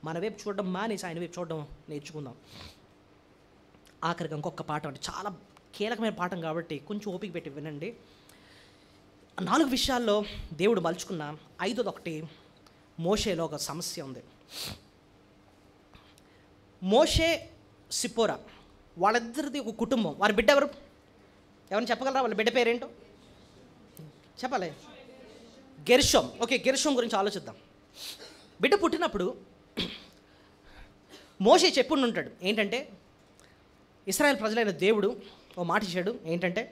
మన వైపు చూడడం మానేసి ఆయన వైపు చూడడం నేర్చుకుందాం. ఆఖరిగా ఇంకొక పాఠం, అంటే చాలా కీలకమైన పాఠం కాబట్టి కొంచెం ఓపిక పెట్టి వినండి. 4 విషయాల్లో దేవుడు మలుచుకున్న 5ది ఒకటి, మోషేలో ఒక సమస్య ఉంది. మోషే సిప్పోరా వాళ్ళిద్దరిది ఒక కుటుంబం. వారి బిడ్డ ఎవరు? ఎవరిని చెప్పగలరా? వాళ్ళ బిడ్డ పేరేంటో చెప్పాలి. గెర్షోం. ఓకే, గెర్షోం గురించి ఆలోచిద్దాం. బిడ్డ పుట్టినప్పుడు మోషే చెప్పుండి ఉంటాడు ఏంటంటే, ఇశ్రాయేల్ ప్రజలైన దేవుడు ఓ మాట ఇచ్చాడు ఏంటంటే,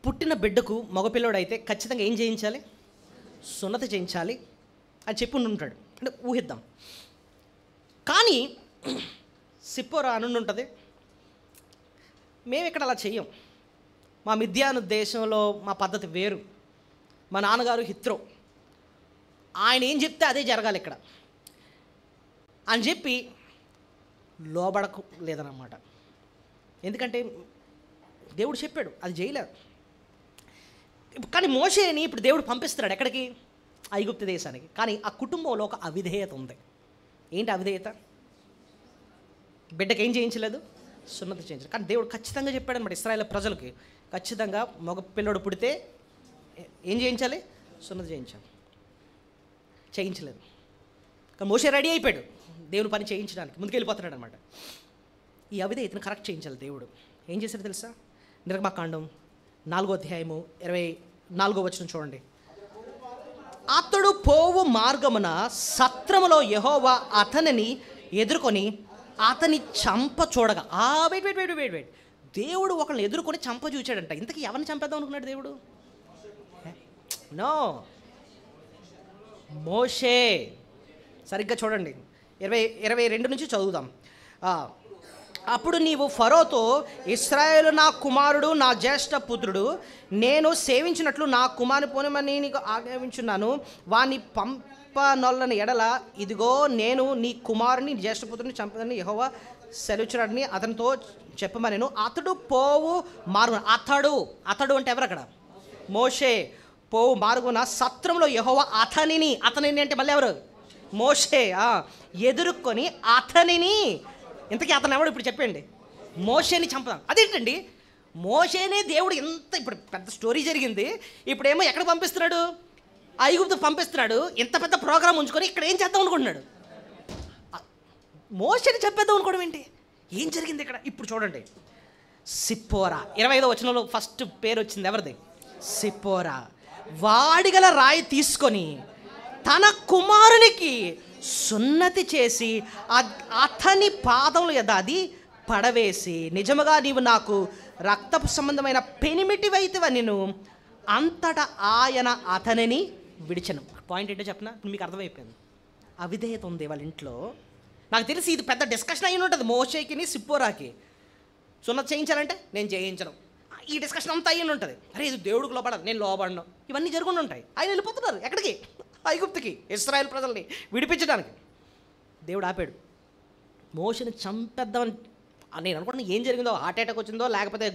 పుట్టిన బిడ్డకు మగపిల్లోడైతే ఖచ్చితంగా ఏం చేయించాలి? సున్నతి చేయించాలి అని చెప్పుండి ఉంటాడు. అంటే ఊహిద్దాం. కానీ సిప్పోరా అని ఉంటుంది, మేము ఇక్కడ అలా చెయ్యం, మా మిద్యాను దేశంలో మా పద్ధతి వేరు, మా నాన్నగారు హిత్రో, ఆయన ఏం చెప్తే అదే జరగాలి ఇక్కడ అని చెప్పి లోబడకు లేదన్నమాట. ఎందుకంటే దేవుడు చెప్పాడు, అది చేయలేదు. కానీ మోషేని ఇప్పుడు దేవుడు పంపిస్తున్నాడు ఎక్కడికి? ఐగుప్తు దేశానికి. కానీ ఆ కుటుంబంలో ఒక అవిధేయత ఉంది. ఏంటి అవిధేయత? బిడ్డకి ఏం చేయించలేదు? సున్నతి చేయించలేదు. కానీ దేవుడు ఖచ్చితంగా చెప్పాడు అనమాట ఇశ్రాయేలు ప్రజలకి, ఖచ్చితంగా మగ పిల్లడు పుడితే ఏం చేయించాలి? సున్నతి చేయించలేదు. కానీ మోషే రెడీ అయిపోయాడు దేవుని పని చేయించడానికి, ముందుకెళ్ళిపోతున్నాడు అనమాట. ఈ అవిధేయతను కరెక్ట్ చేయించాలి దేవుడు. ఏం చేశాడు తెలుసా? నిర్గమకాండం 4వ అధ్యాయము 24వ వచనం చూడండి. అతడు పోవు మార్గమున సత్రములో యెహోవా అతనిని ఎదుర్కొని అతని చంప చూడగా. వెయిట్ దేవుడు ఒకళ్ళని ఎదుర్కొని చంప చూచాడంట. ఇంతకీ ఎవరిని చంపేద్దాం అనుకున్నాడు దేవుడు? నో, మోషే. సరిగ్గా చూడండి, 22 నుంచి చదువుదాం. అప్పుడు నీవు ఫరోతో, ఇశ్రాయేలు నా కుమారుడు, నా జ్యేష్ఠ పుత్రుడు, నేను సేవించినట్లు నా కుమారుని పోనిమని నీకు ఆజ్ఞాపించున్నాను. వాని పంపనొల్లని ఎడల ఇదిగో నేను నీ కుమారుని జ్యేష్ఠపుత్రుని చంపదని యెహోవా సెలవిచ్చినాడని అతనితో చెప్పమనేను. అతడు పోవు మార్గున, అతడు అంటే ఎవరు అక్కడ? మోషే. పోవు మార్గున సత్రంలో యెహోవా అతనిని అంటే మళ్ళీ ఎవరు? మోషే. ఎదుర్కొని అతనిని, ఇంతకీ అతను ఎవడు ఇప్పుడు చెప్పండి? మోషేని చంపదాం. అదేంటండి, మోషేనే దేవుడు ఎంత ఇప్పుడు పెద్ద స్టోరీ జరిగింది, ఇప్పుడేమో ఎక్కడ పంపిస్తున్నాడు? ఐగుప్తు పంపిస్తున్నాడు. ఇంత పెద్ద ప్రోగ్రాం ఉంచుకొని ఇక్కడ ఏం చేద్దాం అనుకుంటున్నాడు? మోషేని చంపేద్దాం అనుకోవడం ఏంటి? ఏం జరిగింది ఇక్కడ? ఇప్పుడు చూడండి. సిప్పోరా 25వ వచనంలో ఫస్ట్ పేరు వచ్చింది ఎవరిది? సిప్పోరా. వాడిగల రాయి తీసుకొని తన కుమారునికి సున్నతి చేసి అతని పాదముల యొద్ద అది పడవేసి, నిజముగా నీవు నాకు రక్తపు సంబంధమైన పెనిమిటివైతే నేను అంతటా ఆయన అతనిని విడిచెను. పాయింట్ ఏంటో చెప్పనా? మీకు అర్థమైపోయింది. అవిధేయత ఉంది వాళ్ళ ఇంట్లో. నాకు తెలిసి ఇది పెద్ద డిస్కషన్ అయి ఉంటుంది మోషేకిని సిప్పోరాకి. సున్నతి చేయించాలంటే నేను చేయించను, ఈ డిస్కషన్ అంతా అయ్యి ఉంటుంది. అరే ఇది దేవుడికి లోపడాలి, నేను లోపడను, ఇవన్నీ జరుగుతూ ఉంటాయి. ఆయన వెళ్ళిపోతున్నారు ఎక్కడికి? ఐగుప్తుకి, ఇశ్రాయేల్ ప్రజల్ని విడిపించడానికి. దేవుడు ఆపాడు. మోషేని చంపేద్దామని నేను అనుకుంటున్నా. ఏం జరిగిందో, హార్ట్ అటాక్ వచ్చిందో లేకపోతే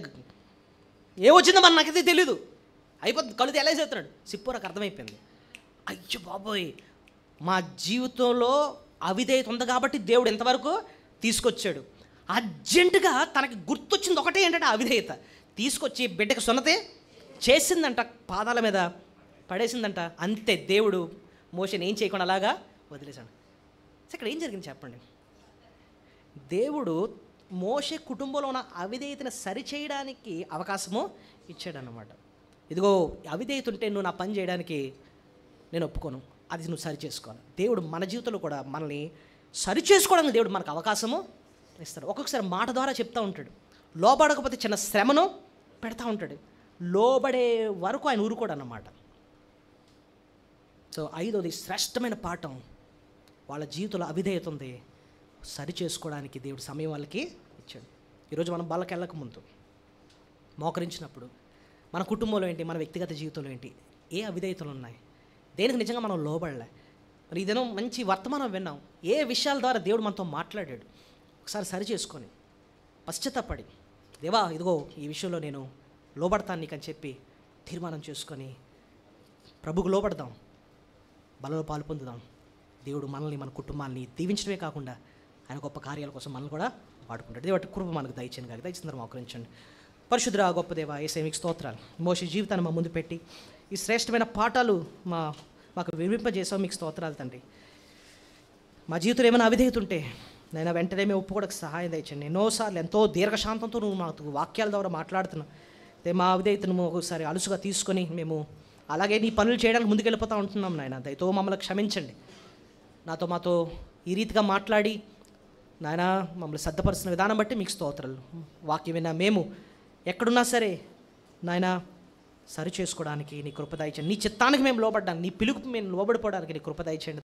ఏమొచ్చిందో మన నాకైతే తెలీదు. అయిపోతుంది, కళ్ళు ఎలా చేస్తున్నాడు. సిప్పోరాకు అర్థమైపోయింది, అయ్యో బాబోయ్ మా జీవితంలో అవిధేయత ఉంది కాబట్టి దేవుడు ఎంతవరకు తీసుకొచ్చాడు. అర్జెంటుగా తనకి గుర్తొచ్చింది ఒకటే, ఏంటంటే అవిధేయత. తీసుకొచ్చి బిడ్డకి సున్నతే చేసిందంట, పాదాల మీద పడేసిందంట. అంతే, దేవుడు మోషేని ఏం చేయకుండా అలాగా వదిలేశాడు. ఇక్కడ ఏం జరిగింది చెప్పండి? దేవుడు మోషే కుటుంబంలో ఉన్న అవిధేయతను సరిచేయడానికి అవకాశము ఇచ్చాడన్నమాట. ఇదిగో అవిధేయత ఉంటే నువ్వు నా పని చేయడానికి నేను ఒప్పుకోను, అది నువ్వు సరి చేసుకోవాలి. దేవుడు మన జీవితంలో కూడా మనల్ని సరి చేసుకోవడానికి దేవుడు మనకు అవకాశము ఇస్తాడు. ఒక్కొక్కసారి మాట ద్వారా చెప్తూ ఉంటాడు. లోబడకపోతే చిన్న శ్రమను పెడతా ఉంటాడు. లోబడే వరకు ఆయన ఊరుకోడు అన్నమాట. సో 5వది శ్రేష్టమైన పాఠం, వాళ్ళ జీవితంలో అవిధేయత ఉంది, సరి చేసుకోవడానికి దేవుడు సమయం వాళ్ళకి ఇచ్చాడు. ఈరోజు మనం బల్లకి వెళ్ళక ముందు మోకరించినప్పుడు మన కుటుంబంలో ఏంటి, మన వ్యక్తిగత జీవితంలో ఏంటి, ఏ అవిధేయతలు ఉన్నాయి, దేనికి నిజంగా మనం లోబడలే. మరి ఇదేనో మంచి వర్తమానం విన్నాం, ఏ విషయాల ద్వారా దేవుడు మనతో మాట్లాడాడు, ఒకసారి సరి చేసుకొని పశ్చాత్తాపడి, దేవా ఇదిగో ఈ విషయంలో నేను లోబడతాను నీకని చెప్పి తీర్మానం చేసుకొని ప్రభుకు లోబడదాం, బలలో పాలు పొందుదాం. దేవుడు మనల్ని, మన కుటుంబాన్ని దీవించడమే కాకుండా ఆయన గొప్ప కార్యాల కోసం మనల్ని కూడా వాడుకుంటాడు. దేవుడి కృప మనకు దయచేయండి కాక దయచేందరూ మోకరించండి. పరిశుద్ధుడా గొప్ప దేవా యేసయ్య మీకు స్తోత్రాలు. మోషే జీవితాన్ని మా ముందు పెట్టి ఈ శ్రేష్టమైన పాఠాలు మాకు వినిపింపజేసావు, మీకు స్తోత్రాలు తండ్రి. మా జీవితంలో ఏమైనా అవిధేయత ఉంటే నేను వెంటనే మేము ఒప్పుకోవడానికి సహాయం దయచండి. ఎన్నోసార్లు ఎంతో దీర్ఘశాంతంతో నువ్వు మాకు వాక్యాల ద్వారా మాట్లాడుతున్నావు. మా అవిధేయతను ఒకసారి అలుసుగా తీసుకొని మేము అలాగే నీ పనులు చేయడానికి ముందుకెళ్ళిపోతూ ఉంటున్నాం నాయన. దయతో మమ్మల్ని క్షమించండి. మాతో ఈ రీతిగా మాట్లాడి నాయన మమ్మల్ని సిద్ధపరుస్తున్న విధానం బట్టి మీకు స్తోత్రాలు. వాక్యం విన్నా మేము ఎక్కడున్నా సరే నాయన సరి చేసుకోవడానికి నీ కృప దయచేయండి. నీ చిత్తానికి మేము లోబడ్డానికి, నీ పిలుపు మేము లోబడిపోవడానికి నీ కృప దయచేయండి.